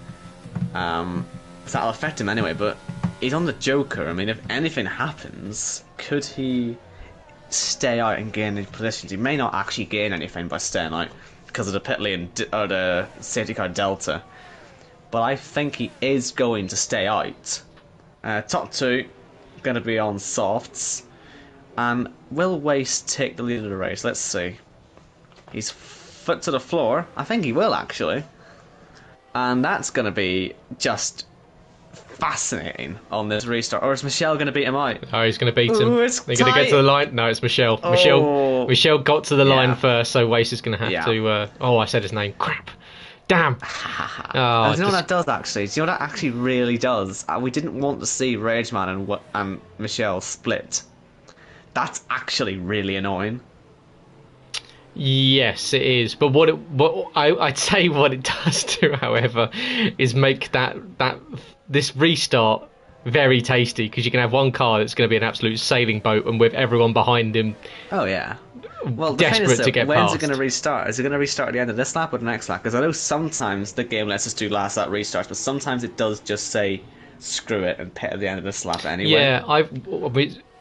So that'll affect him anyway, but he's on the Joker. I mean, if anything happens, could he stay out and gain his positions? He may not actually gain anything by staying out because of the pit lane or the safety car delta. But I think he is going to stay out. Top two, going to be on softs. And will Wace take the lead of the race? Let's see. He's foot to the floor. I think he will, actually. And that's going to be just fascinating on this restart. Or is Michelle going to beat him out? Oh, he's going to beat him. They're going to get to the line. No, it's Michelle. Oh. Michelle got to the line first, so Wace is going to have to... I said his name. Crap. Damn. Do you know what that does, actually? Do you know what that actually really does? We didn't want to see Rageman and Michelle split. That's actually really annoying. Yes, it is. But I'd say what it does do, however, is make this restart very tasty, because you can have one car that's going to be an absolute sailing boat, and with everyone behind him. Oh yeah. Well, desperate to get past. When's it going to restart? Is it going to restart at the end of this lap or the next lap? Because I know sometimes the game lets us do last lap restarts, but sometimes it does just say screw it and pit at the end of this lap anyway. Yeah,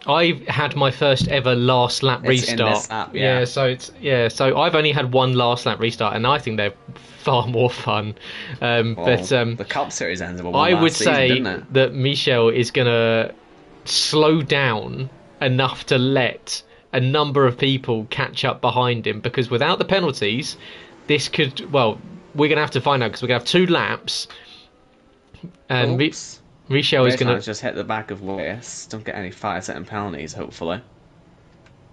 I've had my first ever last lap restart. In this app, yeah. So I've only had one last lap restart, and I think they're far more fun. The Cup Series ends with one I would season, say didn't it? that Michel is going to slow down enough to let a number of people catch up behind him, because without the penalties, this could... Well, we're going to have to find out, because we're going to have 2 laps, and Michel is going to just hit the back of Wace. Don't get any 5-second penalties, hopefully.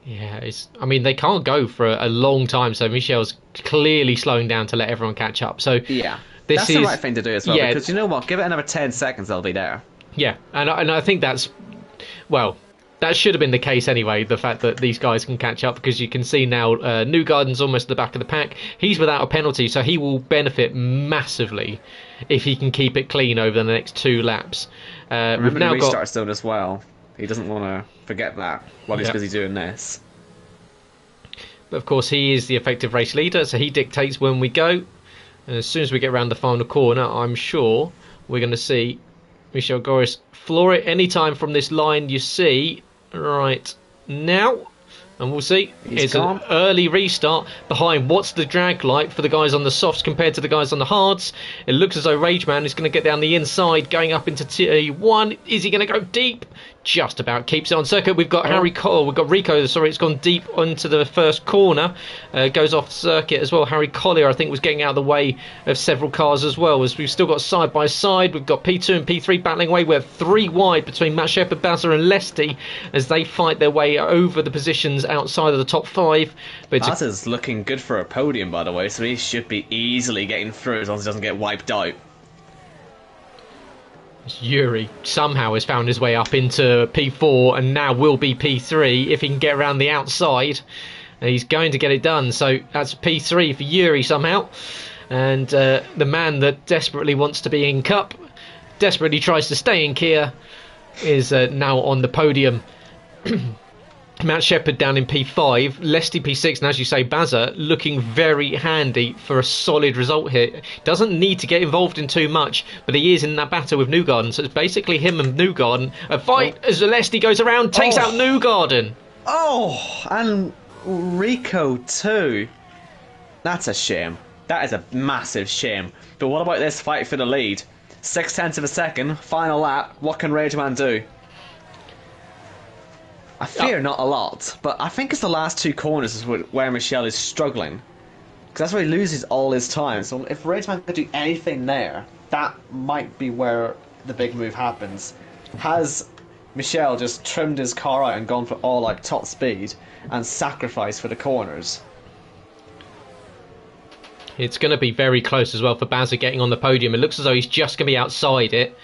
Yeah, I mean, they can't go for a long time, so Michel's clearly slowing down to let everyone catch up. So yeah, that's the right thing to do as well. Because you know what? Give it another 10 seconds, they'll be there. Yeah, and I think that should have been the case anyway, the fact that these guys can catch up, because you can see now Newgarden's almost at the back of the pack. He's without a penalty, so he will benefit massively if he can keep it clean over the next 2 laps. Remember the restart zone as well. He doesn't want to forget that while he's busy doing this. But of course, he is the effective race leader, so he dictates when we go. And as soon as we get around the final corner, I'm sure we're going to see Michel Goris floor it anytime from this line you see right now. And we'll see. It's an early restart behind what's the drag like for the guys on the softs compared to the guys on the hards. It looks as though Rageman is going to get down the inside, going up into T1. Is he going to go deep? just about keeps it on circuit. We've got we've got Rico, sorry, it's gone deep onto the first corner, goes off circuit as well. Harry Collier, I think, was getting out of the way of several cars as well, as we've still got side by side. We've got P2 and P3 battling away. We're 3 wide between Matt Shepherd, Bazza and Lesty as they fight their way over the positions outside of the top 5. But Bazza's looking good for a podium, by the way, so he should be easily getting through as long as he doesn't get wiped out. Yuri somehow has found his way up into P4 and now will be P3 if he can get around the outside. He's going to get it done. So that's P3 for Yuri somehow. And the man that desperately wants to be in Cup, desperately tries to stay in Kia, is now on the podium. Matt Shepherd down in P5, Lesty P6, and as you say, Bazza looking very handy for a solid result here. Doesn't need to get involved in too much, but he is in that battle with Newgarden, so it's basically him and Newgarden. A fight as Lesty goes around, takes out Newgarden. Oh, and Rico too. That's a shame. That is a massive shame. But what about this fight for the lead? 0.6 of a second, final lap. What can Rageman do? I fear not a lot, but I think it's the last 2 corners is where Michel is struggling. Because that's where he loses all his time. So if Rageman could do anything there, that might be where the big move happens. Has Michel just trimmed his car out and gone for all like top speed and sacrificed for the corners? It's going to be very close as well for Bazza getting on the podium. It looks as though he's just going to be outside it.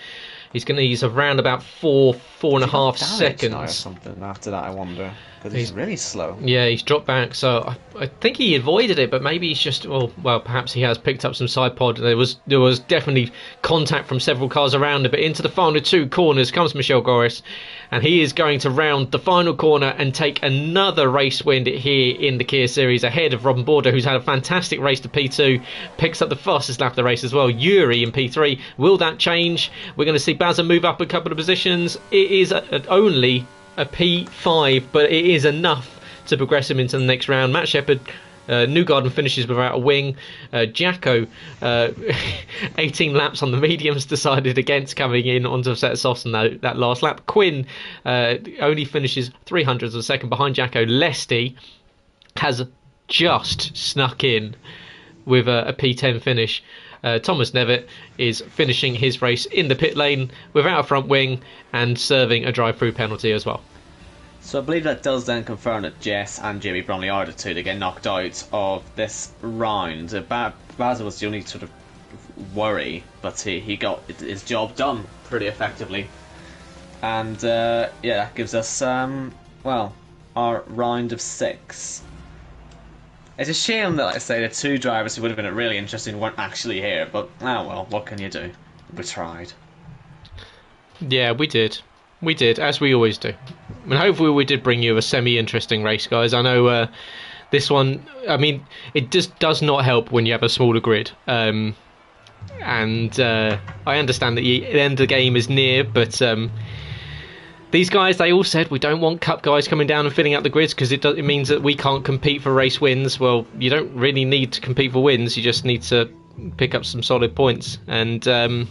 He's around about 4.5 seconds. Or something after that, I wonder. Because he's really slow. Yeah, he's dropped back. So I think he avoided it, but maybe he's just well, perhaps he has picked up some side pod. There was definitely contact from several cars around him. But into the final 2 corners comes Michel Goris, and he is going to round the final corner and take another race win here in the Kia Series ahead of Robin Border, who's had a fantastic race to P2, picks up the fastest lap of the race as well. Yuri in P3. Will that change? We're going to see Bazza move up a couple of positions. It is only a P5, but it is enough to progress him into the next round. Matt Shepherd, Newgarden finishes without a wing. Jacko, 18 laps on the mediums, decided against coming in onto a set of softs on that last lap. Quinn only finishes 300ths of a second behind Jacko. Lesty has just snuck in with a P10 finish. Thomas Nevitt is finishing his race in the pit lane without a front wing and serving a drive-through penalty as well. So I believe that does then confirm that Jess and Jamie Bromley are the 2 to get knocked out of this round. Bazza was the only sort of worry, but he got his job done pretty effectively. And yeah, that gives us, well, our round of 6. It's a shame that, like I say, the 2 drivers who would have been really interesting weren't actually here, but oh well, what can you do? We tried. Yeah, we did. We did, as we always do. And hopefully we did bring you a semi-interesting race, guys. I know this one, I mean, it just does not help when you have a smaller grid. And I understand that the end of the game is near, but these guys, they all said we don't want Cup guys coming down and filling out the grids because it means that we can't compete for race wins. Well, you don't really need to compete for wins. You just need to pick up some solid points. And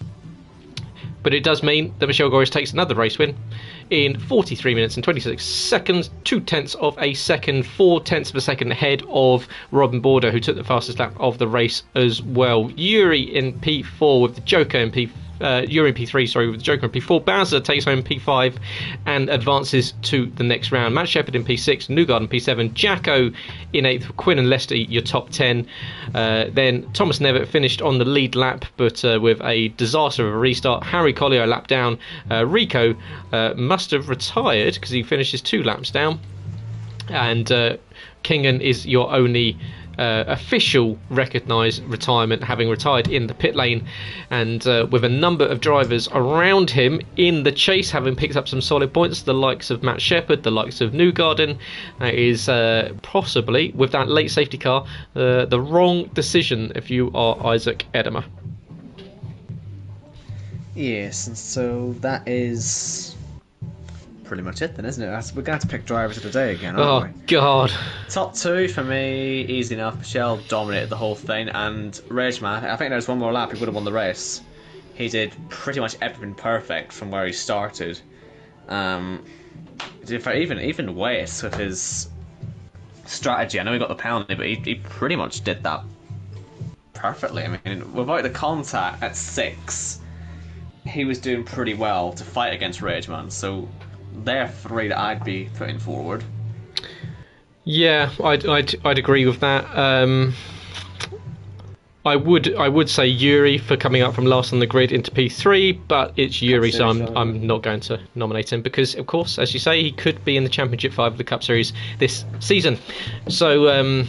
but it does mean that Michel Goris takes another race win in 43 minutes and 26 seconds, 0.2 of a second, 0.4 of a second ahead of Robin Border, who took the fastest lap of the race as well. Yuri in P4 with the Joker in P4. Yuri in P3, sorry, with the Joker in P4. Bazza takes home P5 and advances to the next round. Matt Shepherd in P6, Newgarden P7, Jacko in 8th, Quinn and Lesty, your top 10. Then Thomas Nevitt finished on the lead lap, but with a disaster of a restart. Harry Collier a lap down. Rico must have retired because he finishes 2 laps down. And Kingan is your only official recognised retirement, having retired in the pit lane, and with a number of drivers around him in the chase having picked up some solid points, the likes of Matt Shepherd, the likes of Newgarden. Is possibly, with that late safety car, the wrong decision if you are Isaac Edemer. Yes, and so that is pretty much it then, isn't it? We're going to have to pick drivers of the day again, aren't we? God. Top 2 for me, easy enough. Michel dominated the whole thing, and Rageman, I think there's one more lap, he would have won the race. He did pretty much everything perfect from where he started. Even Wace with his strategy. I know he got the penalty, but he pretty much did that perfectly. I mean, without the contact at 6, he was doing pretty well to fight against Rageman. So they're 3 that I'd be putting forward. Yeah, I'd agree with that. I would say Yuri for coming up from last on the grid into P3, but it's Yuri, so I'm not going to nominate him because, of course, as you say, he could be in the Championship 5 of the Cup Series this season. So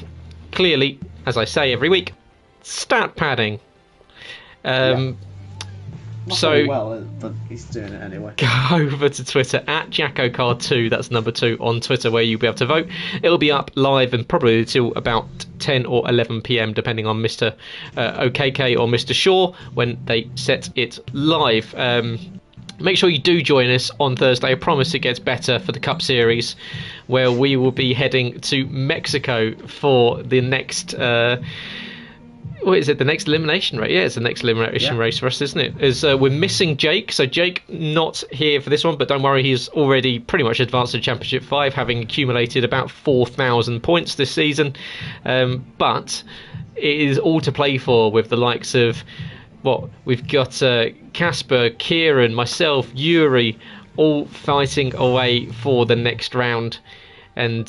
clearly, as I say every week, stat padding. Not So very well, but he's doing it anyway. go over to Twitter at JACKOCAR2, that's number 2 on Twitter, where you'll be able to vote. It'll be up live and probably till about 10 or 11 p.m, depending on Mr. OKK or Mr. Shaw when they set it live. Make sure you do join us on Thursday. I promise it gets better for the Cup Series, where we will be heading to Mexico for the next... what is it? The next elimination race? Yeah, it's the next elimination race for us, isn't it? We're missing Jake, so Jake not here for this one, but don't worry, he's already pretty much advanced to Championship 5, having accumulated about 4,000 points this season. But it is all to play for with the likes of we've got Casper, Kieran, myself, Yuri, all fighting away for the next round. And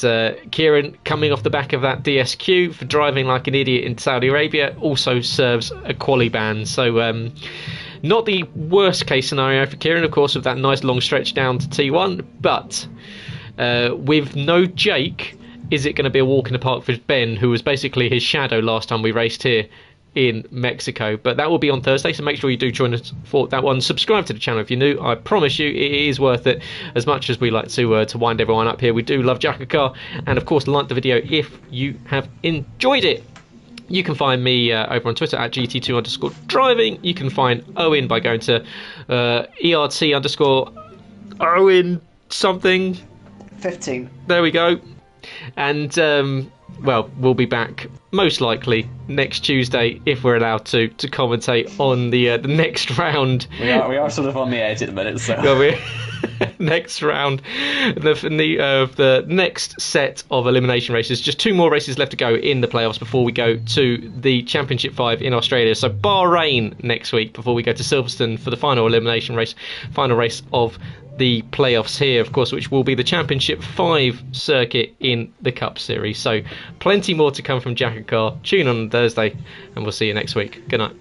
Kieran, coming off the back of that DSQ for driving like an idiot in Saudi Arabia, also serves a quali ban. So not the worst case scenario for Kieran, of course, with that nice long stretch down to T1. But with no Jake, is it going to be a walk in the park for Ben, who was basically his shadow last time we raced here in Mexico? But that will be on Thursday, so make sure you do join us for that one. Subscribe to the channel if you're new. I promise you it is worth it. As much as we like to wind everyone up here, we do love JACKOCAR, and of course like the video if you have enjoyed it. You can find me over on Twitter at GT2_driving. You can find Owen by going to ERT_Owen something 15. There we go. And we'll be back most likely next Tuesday if we're allowed to commentate on the next round. We are sort of on the edge at the minute, so. Well, next round, the next set of elimination races. Just 2 more races left to go in the playoffs before we go to the Championship 5 in Australia. So Bahrain next week before we go to Silverstone for the final elimination race, final race of the playoffs here, of course, which will be the Championship 5 circuit in the Cup Series. So plenty more to come from JACKOCAR. Tune on Thursday, and we'll see you next week. Good night.